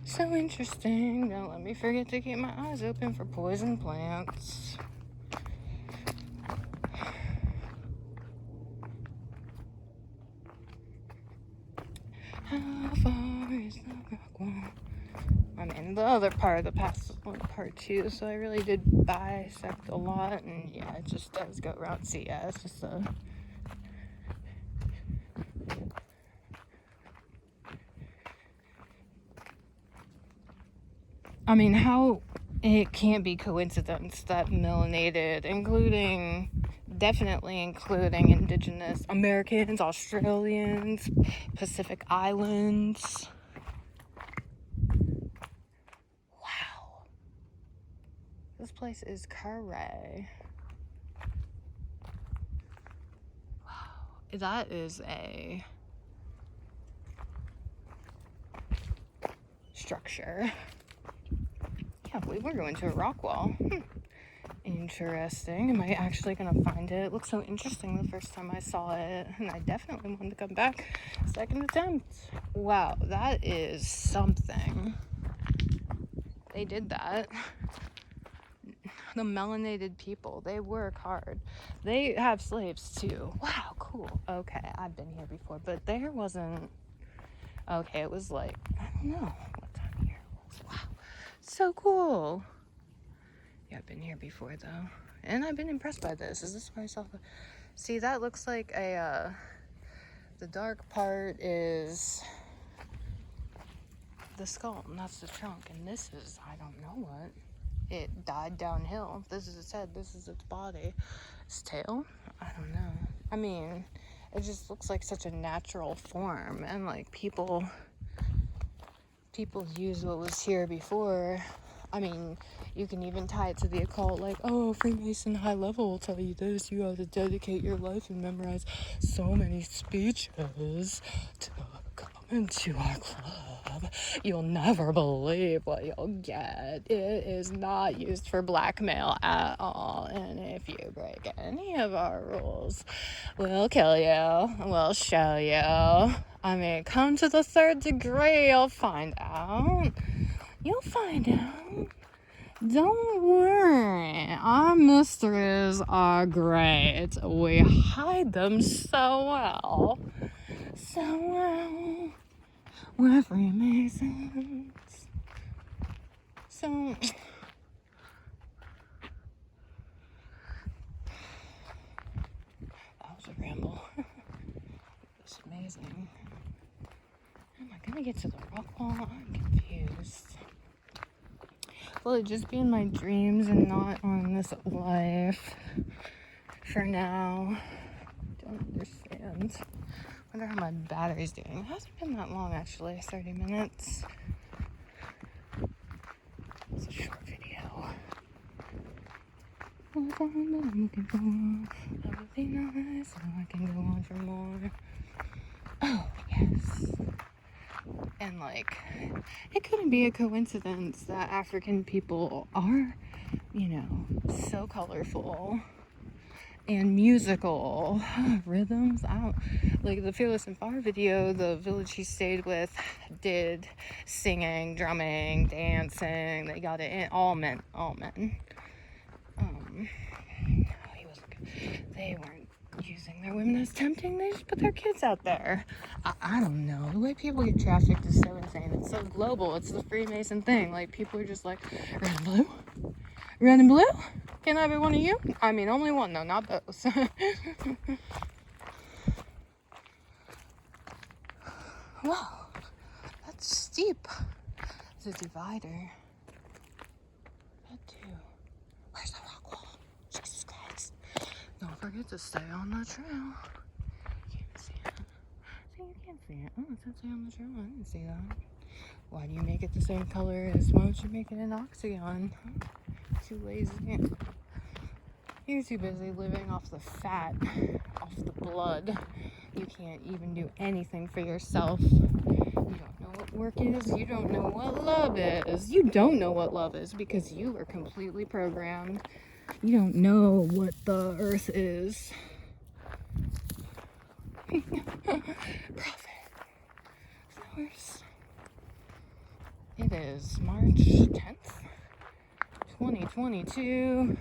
So interesting. Don't let me forget to keep my eyes open for poison plants. How far is the rock wall? I'm in the other part of the past part too, so I really did bisect a lot, and yeah, it just does go around. See, yeah, it's just a... I mean, how it can't be coincidence that melanated, definitely including Indigenous Americans, Australians, Pacific Islands. Wow. This place is quarry. Wow. That is a structure. Can't believe we're going to a rock wall. Interesting. Am I actually gonna find it? It looked so interesting the first time I saw it, and I definitely wanted to come back. Second attempt. Wow, that is something. They did that. The melanated people, they work hard. They have slaves too. Wow, cool. Okay, I've been here before, but there wasn't... okay, it was like, I don't know what time of year it was. Wow, so cool. Yeah, I've been here before though, and I've been impressed by this. Is this where I saw the... see, that looks like a the dark part is the skull, and that's the trunk, and this is, I don't know what. It died downhill. This is its head, this is its body. Its tail? I don't know. I mean, it just looks like such a natural form, and like people use what was here before. I mean, you can even tie it to the occult, like, oh, Freemason high level will tell you this. You have to dedicate your life and memorize so many speeches to come into our club. You'll never believe what you'll get. It is not used for blackmail at all. And if you break any of our rules, we'll kill you. We'll show you. I mean, come to the third degree, you'll find out. You'll find out. Don't worry. Our mysteries are great. We hide them so well. So well. We're Freemasons. So... that was a ramble. It's amazing. How am I gonna get to the rock wall? I'm confused. Will it just be in my dreams and not on this life for now? Don't understand. Wonder how my battery's doing. It hasn't been that long actually, 30 minutes. It's a short video. I'm looking for. That would be nice, so I can go on for more. Oh, yes. And like, it couldn't be a coincidence that African people are, you know, so colorful and musical. Rhythms. Like the Fearless and Fire video, the village he stayed with did singing, drumming, dancing. They got it in. All men. He wasn't good. They weren't using their women as tempting. They just put their kids out there. I don't know. The way people get trafficked is so insane. It's so global. It's the Freemason thing. Like, people are just like, red and blue? Red and blue? Can I be one of you? I mean, only one though, not both. Whoa, that's steep. The divider. That too. Where's the rock wall? Jesus Christ. Don't forget to stay on the trail. Can't see it. see, you can't see it. Oh, it's actually on the show. I didn't see that. Why do you make it the same color as, why don't you make it an octagon? Too lazy. You're too busy living off the fat, off the blood. You can't even do anything for yourself. You don't know what work is. You don't know what love is. You don't know what love is because you are completely programmed. You don't know what the earth is. Profit. Flowers. It is March 10th, 2022.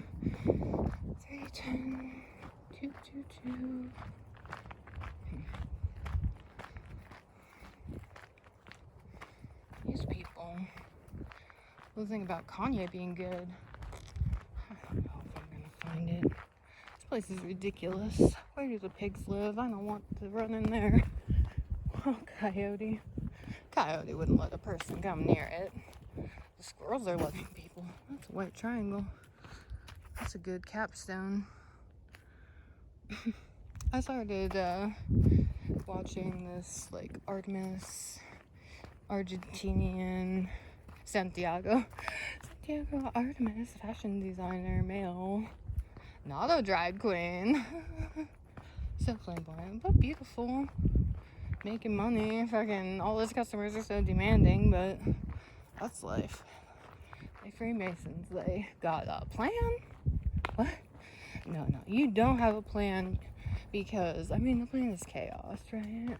310 222. These people. The thing about Kanye being good. I don't know if I'm gonna find it. This place is ridiculous. Where do the pigs live? I don't want to run in there. Oh, coyote. Coyote wouldn't let a person come near it. The squirrels are letting people. That's a white triangle. That's a good capstone. I started watching this like Artemis, Argentinian, Santiago Artemis, fashion designer, male, not a drag queen. So flamboyant, but beautiful. Making money. Fucking all his customers are so demanding, but that's life. They Freemasons, they got a plan? What? No, you don't have a plan because, I mean, the plan is chaos, right?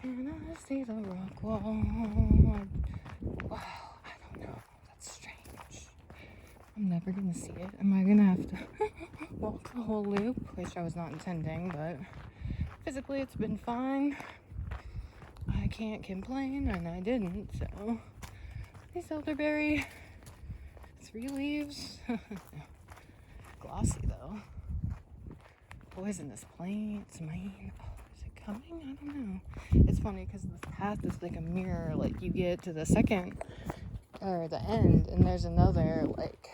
Can I see the rock wall? Wow, I don't know. That's strange. I'm never gonna see it. Am I gonna have to walk the whole loop? Which I was not intending, but physically it's been fine. I can't complain, and I didn't, so. These elderberry, 3 leaves. Glossy though. Poisonous plants, mine. Oh, is it coming? I don't know. It's funny because this path is like a mirror. Like you get to the second or the end, and there's another like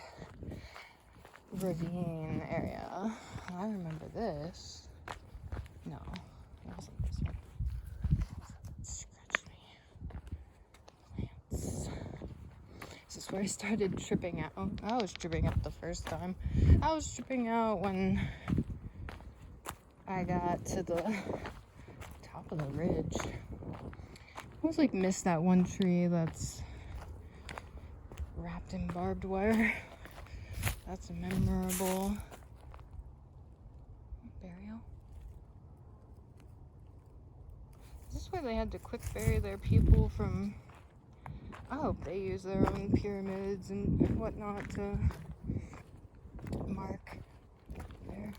ravine area. I remember this. No, it wasn't this one. Scratch me. Plants. This is where I started tripping out. Oh, I was tripping out the first time. I was tripping out when I got to the top of the ridge. I was like, missed that one tree that's wrapped in barbed wire. That's memorable. Burial. Is this where they had to quick bury their people from? I hope they use their own pyramids and whatnot to mark their.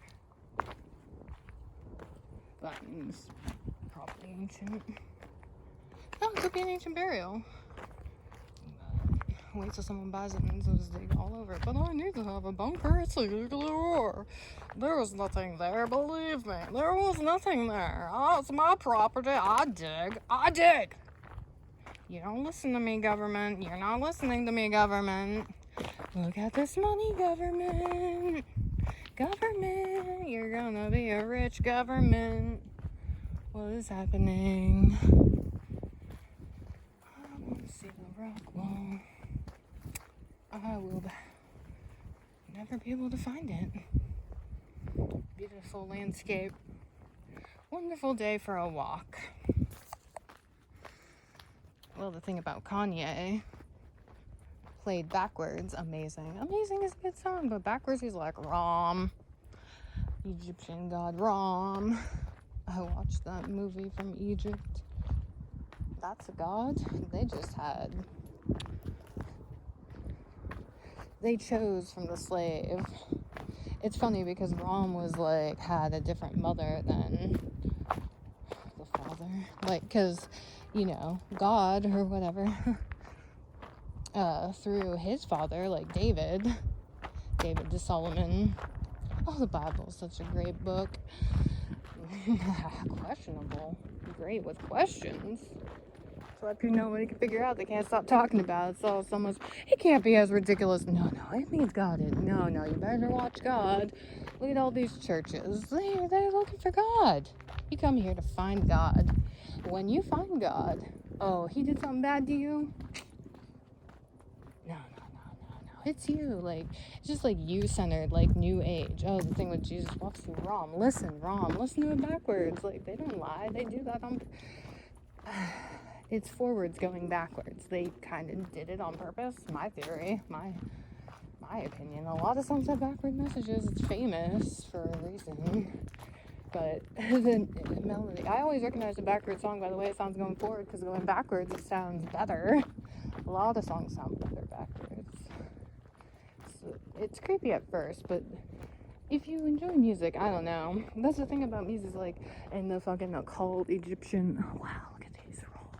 That means probably ancient. Oh, it could be an ancient burial. Wait till someone buys it and just dig all over it. But I need to have a bunker. It's a nuclear war. There was nothing there, believe me. There was nothing there. Oh, it's my property. I dig. You don't listen to me, government. You're not listening to me, government. Look at this money, government. Government, you're gonna be a rich government. What is happening? I want to see the rock wall. I will never be able to find it. Beautiful landscape. Wonderful day for a walk. Well, the thing about Kanye, played backwards, amazing. Amazing is a good song, but backwards he's like Ram, Egyptian god Ram. I watched that movie from Egypt. That's a god. They chose from the slave. It's funny because Ram was like, had a different mother than the father. Like, cause, you know, God or whatever, through his father, like David to Solomon. Oh, the Bible's such a great book. Questionable. Great with questions. To let people know what he can figure out. They can't stop talking about it. So someone's, it can't be as ridiculous. No, it means God. No, you better watch God. Look at all these churches. They're looking for God. You come here to find God. When you find God, oh, he did something bad to you? No. It's you. Like, it's just like you-centered, like New Age. Oh, the thing with Jesus walks through Rom. Listen to it backwards. Like, they don't lie. They do that on... It's forwards going backwards. They kind of did it on purpose. My theory, my opinion. A lot of songs have backward messages. It's famous for a reason. But the melody, I always recognize a backward song by the way it sounds going forward, because going backwards it sounds better. A lot of songs sound better backwards. So it's creepy at first, but if you enjoy music, I don't know. That's the thing about music, like in the fucking occult Egyptian. Oh wow, look at these rolls.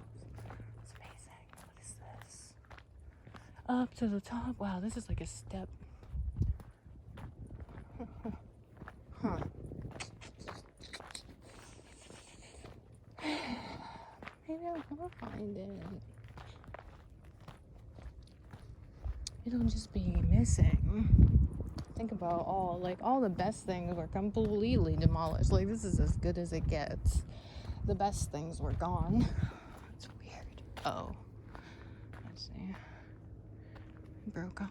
It's amazing. What is this? Up to the top. Wow, this is like a step. Huh. Maybe I'll find it. It'll just be missing. Think about all the best things were completely demolished. Like, this is as good as it gets. The best things were gone. It's weird. Oh. Let's see. It broke off.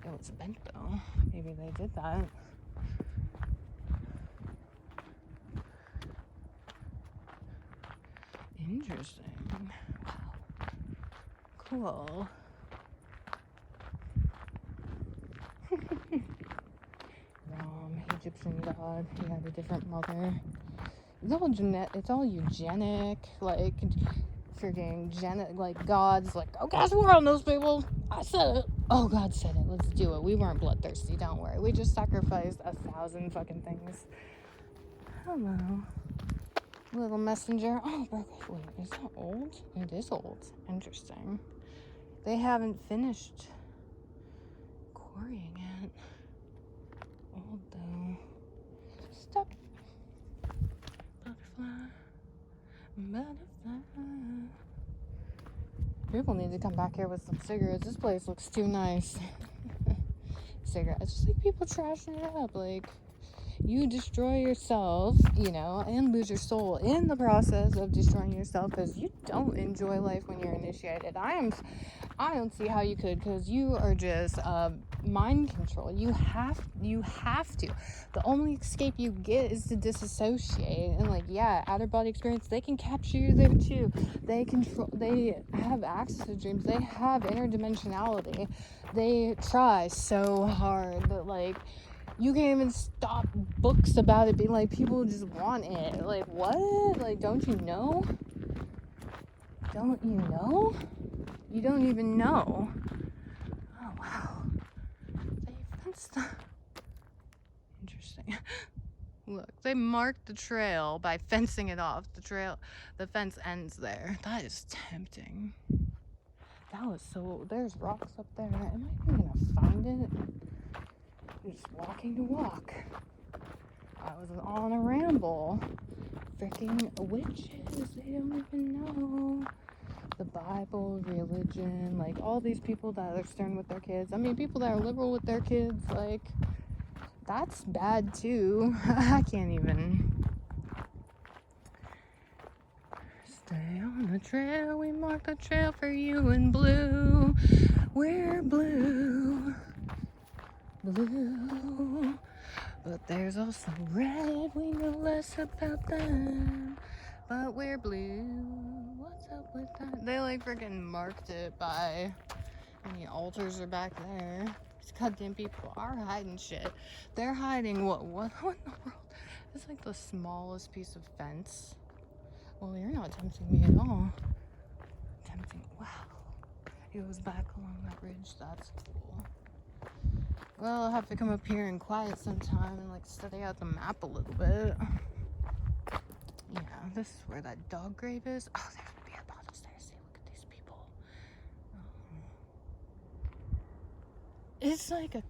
It was bent though. Maybe they did that. Interesting. Wow. Cool. Egyptian god. He had a different mother. It's all eugenic. Like, freaking like gods. Like, oh gosh, we're on those people. I said it. Oh, God said it. Let's do it. We weren't bloodthirsty. Don't worry. We just sacrificed 1,000 fucking things. Hello. Little messenger. Oh, wait, is that old? It is old. Interesting. They haven't finished quarrying it. Old though. Stop. Butterfly. People need to come back here with some cigarettes. This place looks too nice. Cigarettes. Just like people trashing it up. Like, you destroy yourself, and lose your soul in the process of destroying yourself, because you don't enjoy life when you're initiated. I don't see how you could, because you are just mind control. You have to. The only escape you get is to disassociate. And outer body experience, they can capture you there too. They have access to dreams. They have interdimensionality. They try so hard that you can't even stop books about it being like, people just want it. Like, what? Like, don't you know? Don't you know? You don't even know. Oh, wow. They fenced. Interesting. Look, they marked the trail by fencing it off. The fence ends there. That is tempting. There's rocks up there. Am I even gonna find it? I'm just walking to walk. I was on a ramble. Freaking witches, they don't even know. The Bible, religion, all these people that are stern with their kids. I mean, people that are liberal with their kids, that's bad too. I can't even. Stay on the trail, we mark the trail for you in blue. We're blue. Blue. But there's also red, we know less about them. But we're blue. What's up with that? They freaking marked it by any altars are back there. These goddamn people are hiding shit. They're hiding what in the world? It's the smallest piece of fence. Well, you're not tempting me at all. Tempting. Wow. It goes back along that ridge. That's cool. Well, I'll have to come up here and quiet sometime and study out the map a little bit. Yeah, this is where that dog grave is. Oh, there's a beer bottle there. See, look at these people. Oh. It's like a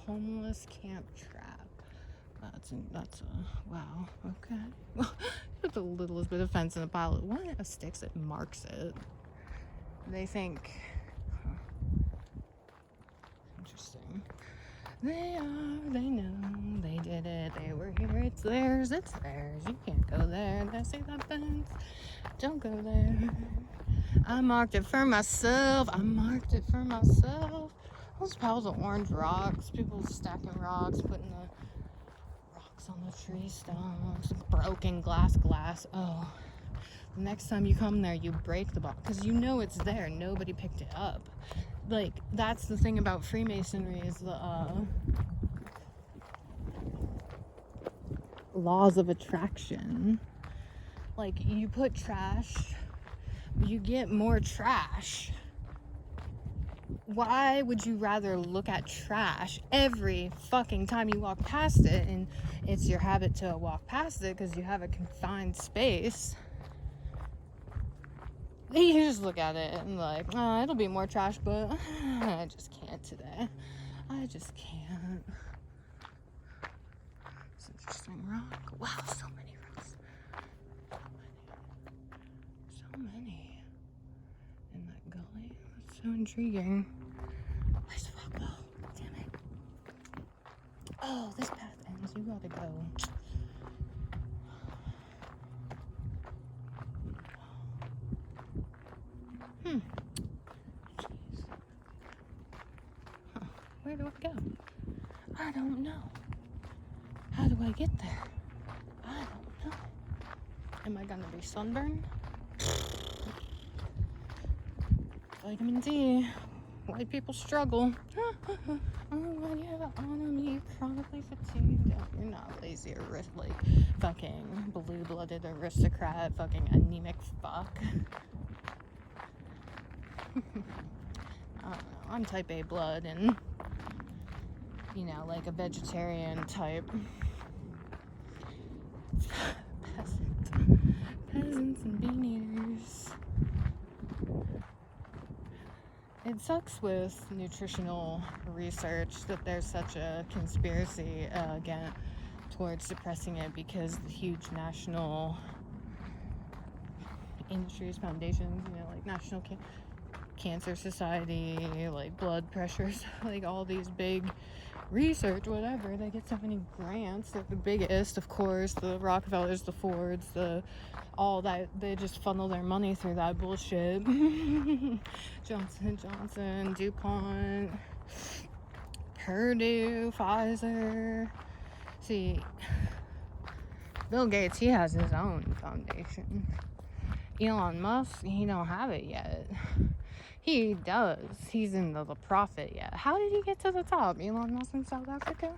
homeless camp trap. That's a wow. Okay. Put the littlest bit of fence in a pile of what? Of sticks, it marks it. They think, huh, interesting. They know, they did it, they were here, it's theirs, you can't go there, they see that fence, don't go there. I marked it for myself, Those piles of orange rocks, people stacking rocks, putting the rocks on the tree stumps, broken glass, oh. The next time you come there, you break the box, because you know it's there, nobody picked it up. Like, that's the thing about Freemasonry, is the laws of attraction. Like, you put trash, you get more trash. Why would you rather look at trash every fucking time you walk past it? And it's your habit to walk past it because you have a confined space. You just look at it and like, oh, it'll be more trash, but I just can't today. I just can't. It's an interesting rock. Wow, so many rocks. So many. In that gully. That's so intriguing. Where's the rock wall? Damn it. Oh, this path ends. You gotta go. Jeez. Huh. Where do I go? I don't know. How do I get there? I don't know. Am I gonna be sunburned? Vitamin D. White people struggle. Oh, why do you have autonomy? Chronically fatigued. Oh, you're not lazy or like fucking blue-blooded aristocrat, fucking anemic fuck. I don't know. I'm type A blood and, you know, like a vegetarian type. Peasants and bean eaters. It sucks with nutritional research that there's such a conspiracy again towards suppressing it, because the huge national industries, foundations, you know, like National Cancer Society, like blood pressures, like all these big research, whatever, they get so many grants. They're the biggest, of course, the Rockefellers, the Fords, all that, they just funnel their money through that bullshit. Johnson & Johnson, DuPont, Purdue, Pfizer. See, Bill Gates, he has his own foundation. Elon Musk, he don't have it yet. He does. He's in the profit yet. How did he get to the top? Elon Musk in South Africa?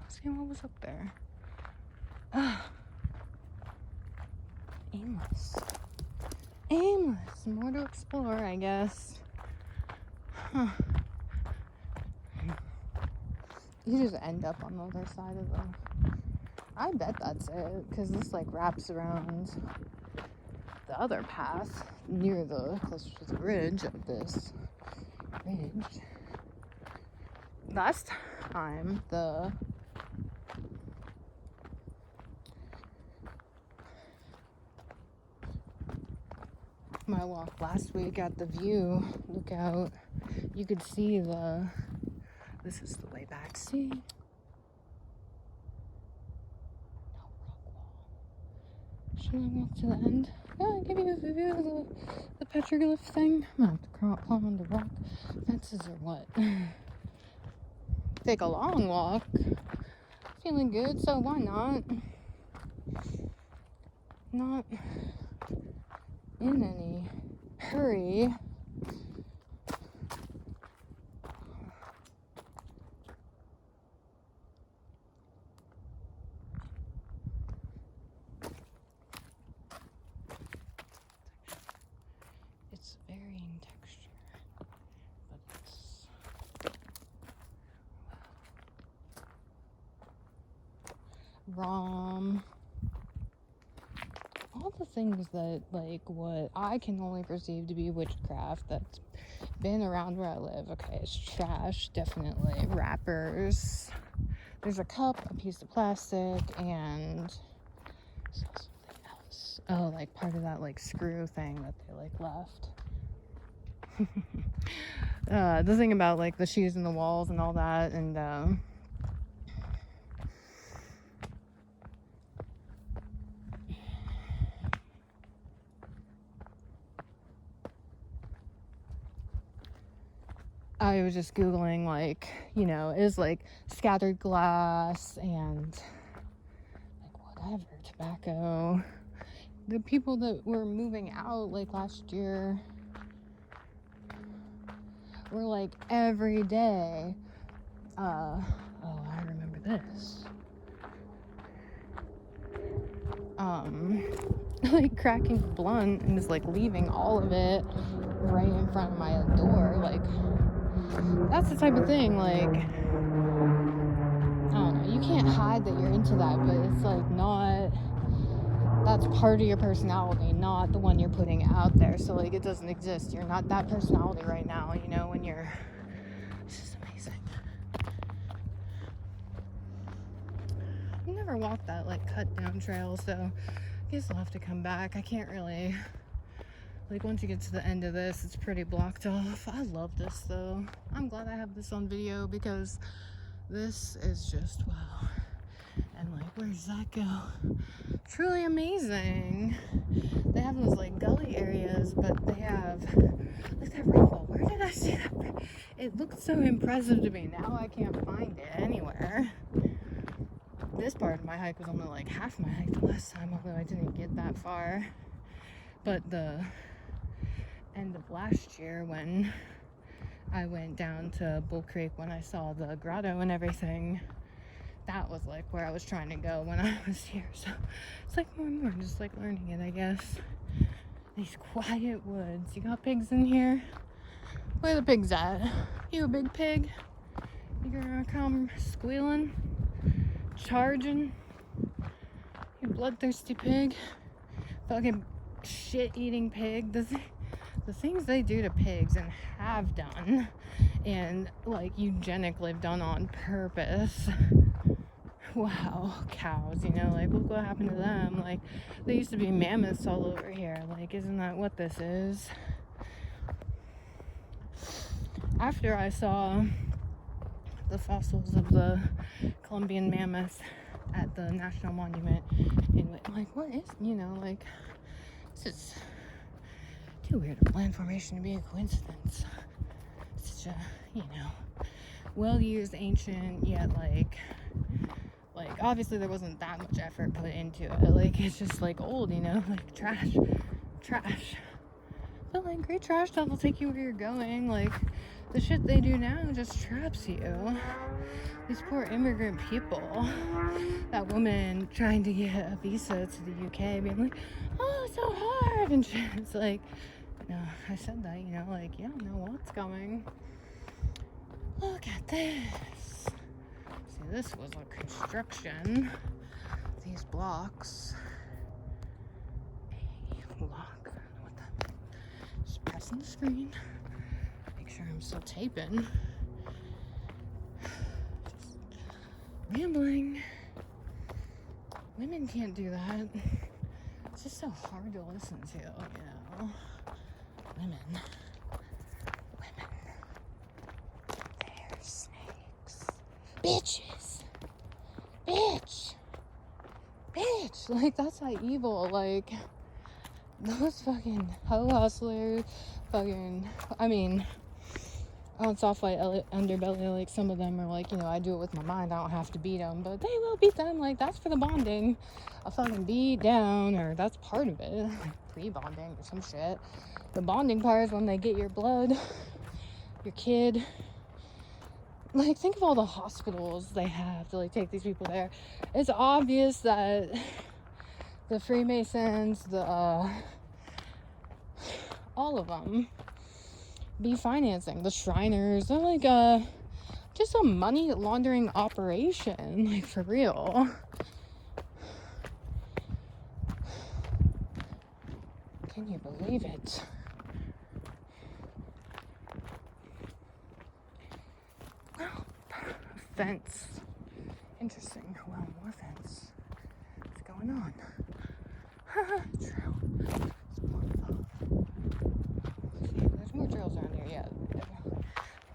See what was up there. Aimless. More to explore, I guess. Huh. You just end up on the other side of the... I bet that's it, because this like wraps around the other path near the closer to the ridge of this ridge. Last time my walk last week at the view lookout, you could see this is the way back. See? Should I walk to the end? Yeah, give you a view of the petroglyph thing. I'm gonna have to climb on the rock fences or what? Take a long walk. Feeling good, so why not? Not in any hurry. It's varying texture, but it's ROM. All the things that, like, what I can only perceive to be witchcraft that's been around where I live. Okay, it's trash, definitely. Rappers, There's a cup, a piece of plastic, and something else. Oh, like part of that like screw thing that they like left. The thing about like the shoes and the walls and all that, and I was just Googling, like, you know, is like scattered glass and like whatever, tobacco. The people that were moving out like last year were like every day. Oh, I remember this. Like cracking a blunt and just like leaving all of it right in front of my door. Like, that's the type of thing, like, I don't know, you can't hide that you're into that, but it's like not, that's part of your personality, not the one you're putting out there. So like it doesn't exist. You're not that personality right now, you know, when you're, this is amazing. I've never walked that like cut down trail, so I guess I'll have to come back. I can't really, like, once you get to the end of this, it's pretty blocked off. I love this though. I'm glad I have this on video because this is just wow. And like, where does that go? Truly amazing. They have those like gully areas, but they have like that rainbow. Where did I see that? It looked so impressive to me. Now I can't find it anywhere. This part of my hike was only like half my hike the last time, although I didn't get that far. But the end of last year, when I went down to Bull Creek, when I saw the grotto and everything, that was like where I was trying to go when I was here. So it's like more and more just like learning it, I guess. These quiet woods. You got pigs in here? Where the pigs at? You a big pig? You gonna come squealing, charging? You bloodthirsty pig? Fucking shit-eating pig. The things they do to pigs and have done, and like eugenically done on purpose. Wow, cows, you know, like look what happened to them. Like, there used to be mammoths all over here. Like, isn't that what this is? After I saw the fossils of the Columbian mammoth at the National Monument, and like, what is, you know, like, this is too weird of a land formation to be a coincidence. Such a, you know, well-used, ancient, yet like obviously there wasn't that much effort put into it. Like, it's just like old, you know, like trash. But like great trash stuff will take you where you're going. Like, the shit they do now just traps you. These poor immigrant people. That woman trying to get a visa to the UK being like, oh, it's so hard and shit. It's like, no, I said that, you know, like, you don't know what's coming. Look at this. See, this was a construction. These blocks. A block. What the? Just pressing the screen. Make sure I'm still taping. Just rambling. Women can't do that. It's just so hard to listen to, you know. Women. They're snakes. Bitches. Bitch. Like, that's how evil. Like, those fucking hoe hustlers. Fucking, I mean, on soft white underbelly, like, some of them are like, you know, I do it with my mind. I don't have to beat them. But they will beat them. Like, that's for the bonding. A fucking beat down, or that's part of it. Like, pre-bonding or some shit. The bonding part is when they get your blood, your kid. Like, think of all the hospitals they have to, like, take these people there. It's obvious that the Freemasons, all of them, be financing. The Shriners, they're like, just a money laundering operation. Like, for real. Can you believe it? Fence. Interesting. Well, more fence. What's going on? Trail. See, there's more trails around here. Yeah.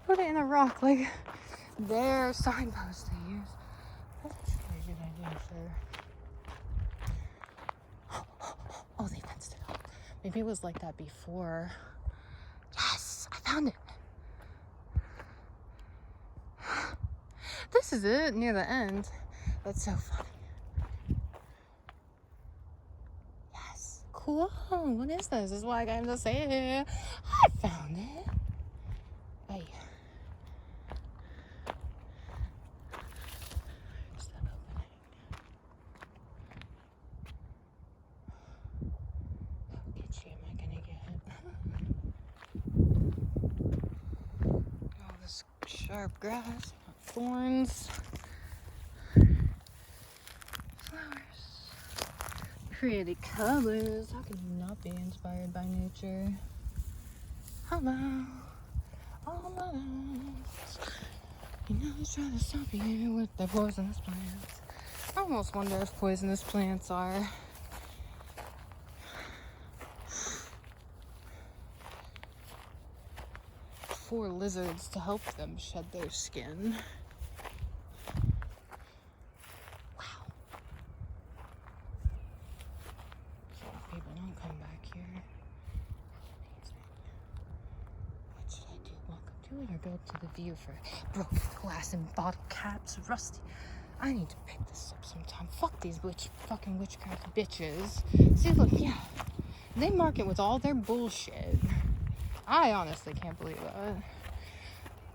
Put it in a rock like their signpost they use. That's actually a good idea, sure. Oh, they fenced it up. Maybe it was like that before. Yes, I found it. This is it near the end. That's so funny. Yes, cool. What is this? This is why I came to say it. I found it. Hey. There's that opening. How itchy am I gonna get? All this sharp grass, thorns. Pretty colors. How can you not be inspired by nature? Hello, all alone. You know he's trying to stop you with their poisonous plants. I almost wonder if poisonous plants are for lizards to help them shed their skin. Or go up to the view for broken glass and bottle caps, rusty. I need to pick this up sometime. Fuck these fucking witchcraft bitches. See, look, yeah, they market with all their bullshit. I honestly can't believe that.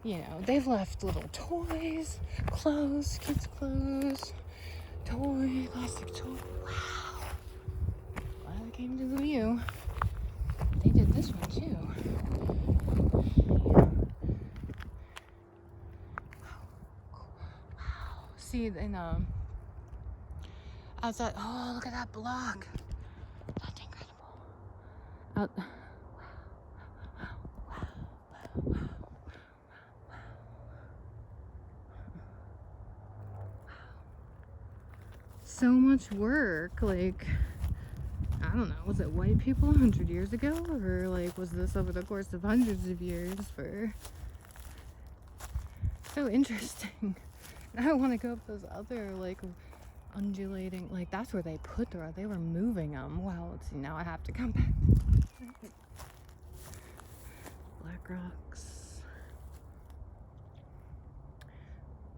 You know, they've left little toys, clothes, kids' clothes, plastic toy. Wow. Glad I came to the view. They did this one too. See, in outside. Oh, look at that block. That's incredible. Out. Wow. So much work. Like, I don't know. Was it white people 100 years ago, or like was this over the course of hundreds of years? For so interesting. I want to go up those other like undulating, like that's where they put her. They were moving them. Wow, let's see, now I have to come back. Black rocks.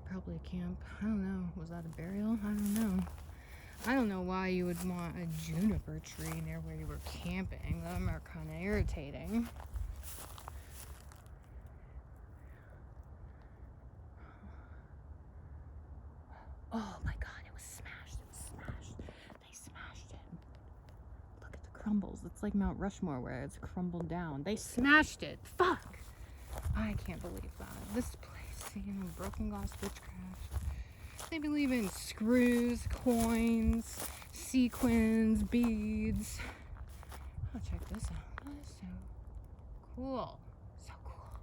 Probably a camp. I don't know. Was that a burial? I don't know. I don't know why you would want a juniper tree near where you were camping. Them are kind of irritating. Oh my god, it was smashed. It was smashed. They smashed it. Look at the crumbles. It's like Mount Rushmore where it's crumbled down. They smashed it. Fuck! I can't believe that. This place, you know, broken glass witchcraft. They believe in screws, coins, sequins, beads. Oh, check this out. That is so cool. So cool.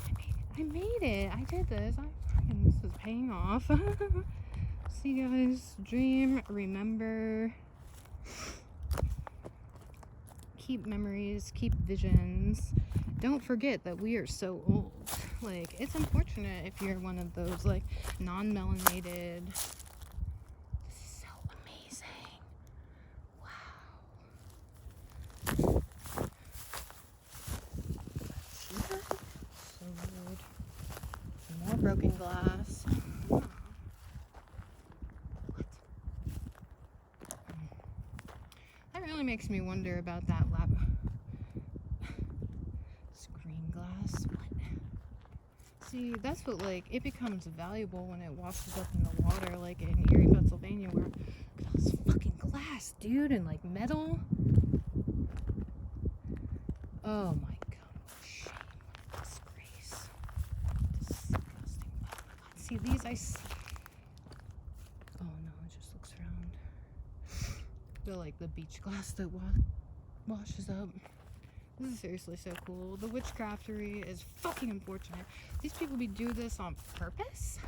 So cool. I made it. I did this. This is paying off. See, guys, dream, remember, keep memories, keep visions. Don't forget that we are so old. Like, it's unfortunate if you're one of those, like, non-melanated. This is so amazing. Wow. So good. More broken glass. That really makes me wonder about that screen glass. What? See, that's what, like, it becomes valuable when it washes up in the water, like in Erie, Pennsylvania, where, look at all this fucking glass, dude, and, like, metal. Oh, my God. What shame. What disgrace. Disgusting. Oh, my God. See, these I see. Oh, no, it just looks round. They're like the beach glass that washes up. This is seriously so cool. The witchcraftery is fucking unfortunate. These people do this on purpose?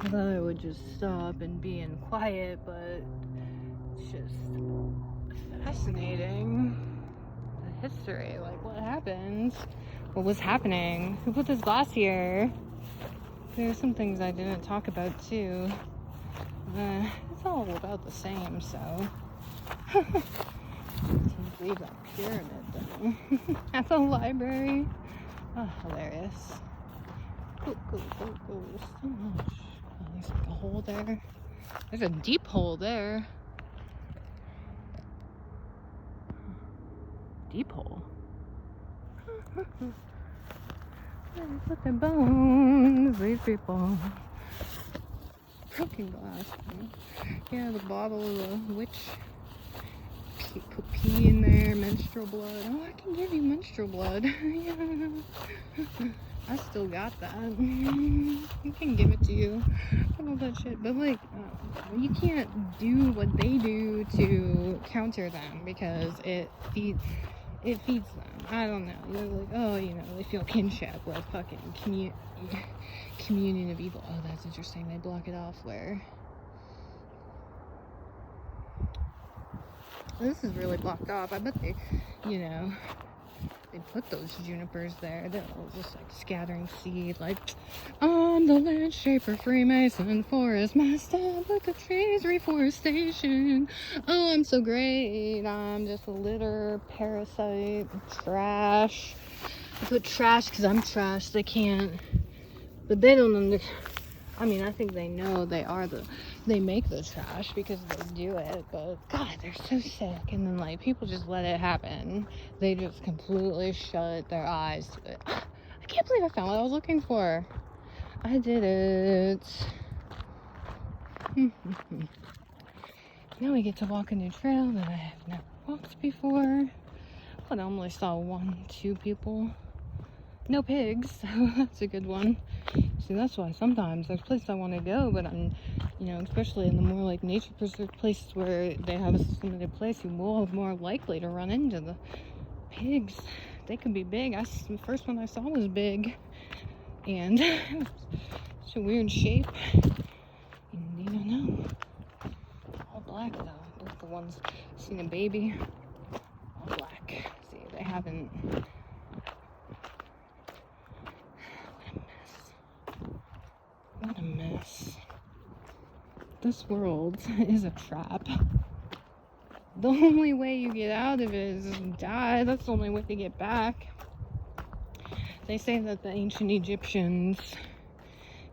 I thought I would just stop and be in quiet, but it's just fascinating. The history, like what happened, what was happening, who put this glass here. There's some things I didn't talk about too. It's all about the same, so. Can't believe that pyramid though. At the library. Oh, hilarious. Go, so much. Oh, there's like a hole there. There's a deep hole there. Deep hole. Put their bones, these people. Broken glass. Yeah, the bottle of the witch. Put pee in there, menstrual blood. Oh, I can give you menstrual blood. Yeah. I still got that. I can give it to you. All that shit. But like, you can't do what they do to counter them because it feeds them. I don't know. They're like, oh, you know, they feel kinship with fucking communion of evil. Oh, that's interesting. They block it off where. This is really blocked off. I bet they, you know, they put those junipers there. They're all just like scattering seed, like, I'm the land shaper, Freemason, forest master, but the trees, reforestation. Oh, I'm so great. I'm just a litter, parasite, trash. I put trash because I'm trash. They can't, but they don't I mean, I think they know they make the trash because they do it, but God, they're so sick. And then like people just let it happen. They just completely shut their eyes to it. I can't believe I found what I was looking for. I did it. Now we get to walk a new trail that I have never walked before. But I only saw 1-2 people. No pigs, so that's a good one. See, that's why sometimes there's places I want to go, but I'm, you know, especially in the more like nature preserve places where they have a systematic place, you will more likely to run into the pigs. They could be big. The first one I saw was big, and it's a weird shape. You don't know. All black though. Both the ones seen a baby, all black. See, they haven't. What a mess. This world is a trap. The only way you get out of it is die. That's the only way to get back. They say that the ancient Egyptians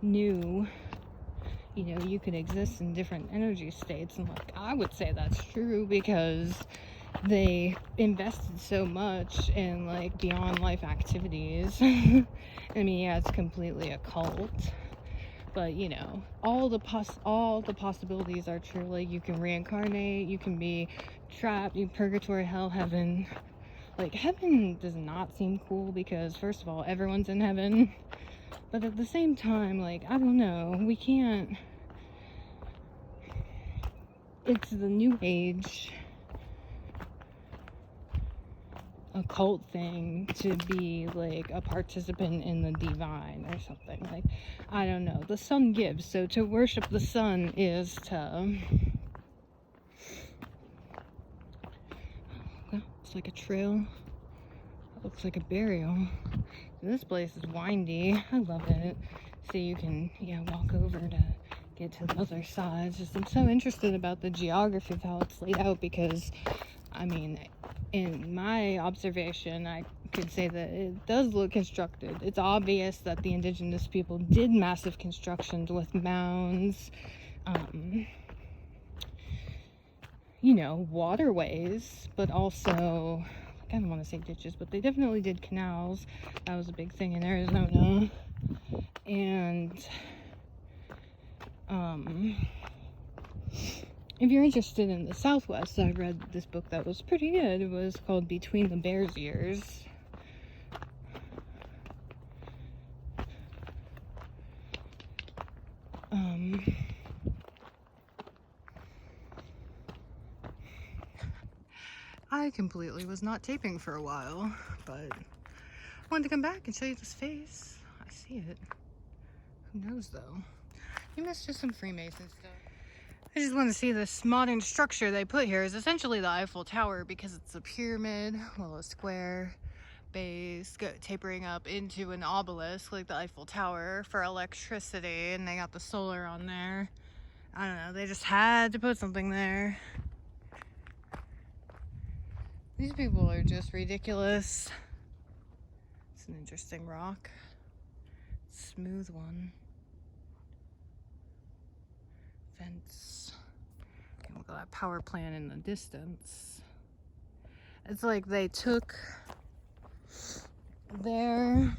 knew, you know, you could exist in different energy states. And like, I would say that's true because they invested so much in like beyond life activities. I mean, yeah, it's completely a cult. But you know, all the possibilities are true. Like you can reincarnate, you can be trapped in purgatory, hell, heaven. Like heaven does not seem cool because first of all, everyone's in heaven. But at the same time, like I don't know, we can't. It's the new age occult thing to be like a participant in the divine or something. Like I don't know, the sun gives, so to worship the sun is to it's like a trail. It looks like a burial. This place is windy. I love it. So you can walk over to get to the other side. It's just I'm so interested about the geography of how it's laid out because I mean, in my observation, I could say that it does look constructed. It's obvious that the indigenous people did massive constructions with mounds, you know, waterways, but also, I don't want to say ditches, but they definitely did canals. That was a big thing in Arizona. And, if you're interested in the Southwest, I read this book that was pretty good. It was called Between the Bears' Ears. I completely was not taping for a while, but I wanted to come back and show you this face. I see it. Who knows, though? You missed just some Freemason stuff. I just want to see this modern structure they put here is essentially the Eiffel Tower because it's a pyramid, well, a square base tapering up into an obelisk like the Eiffel Tower for electricity, and they got the solar on there. I don't know, they just had to put something there. These people are just ridiculous. It's an interesting rock. Smooth one. Fence. And look at that power plant in the distance. It's like they took their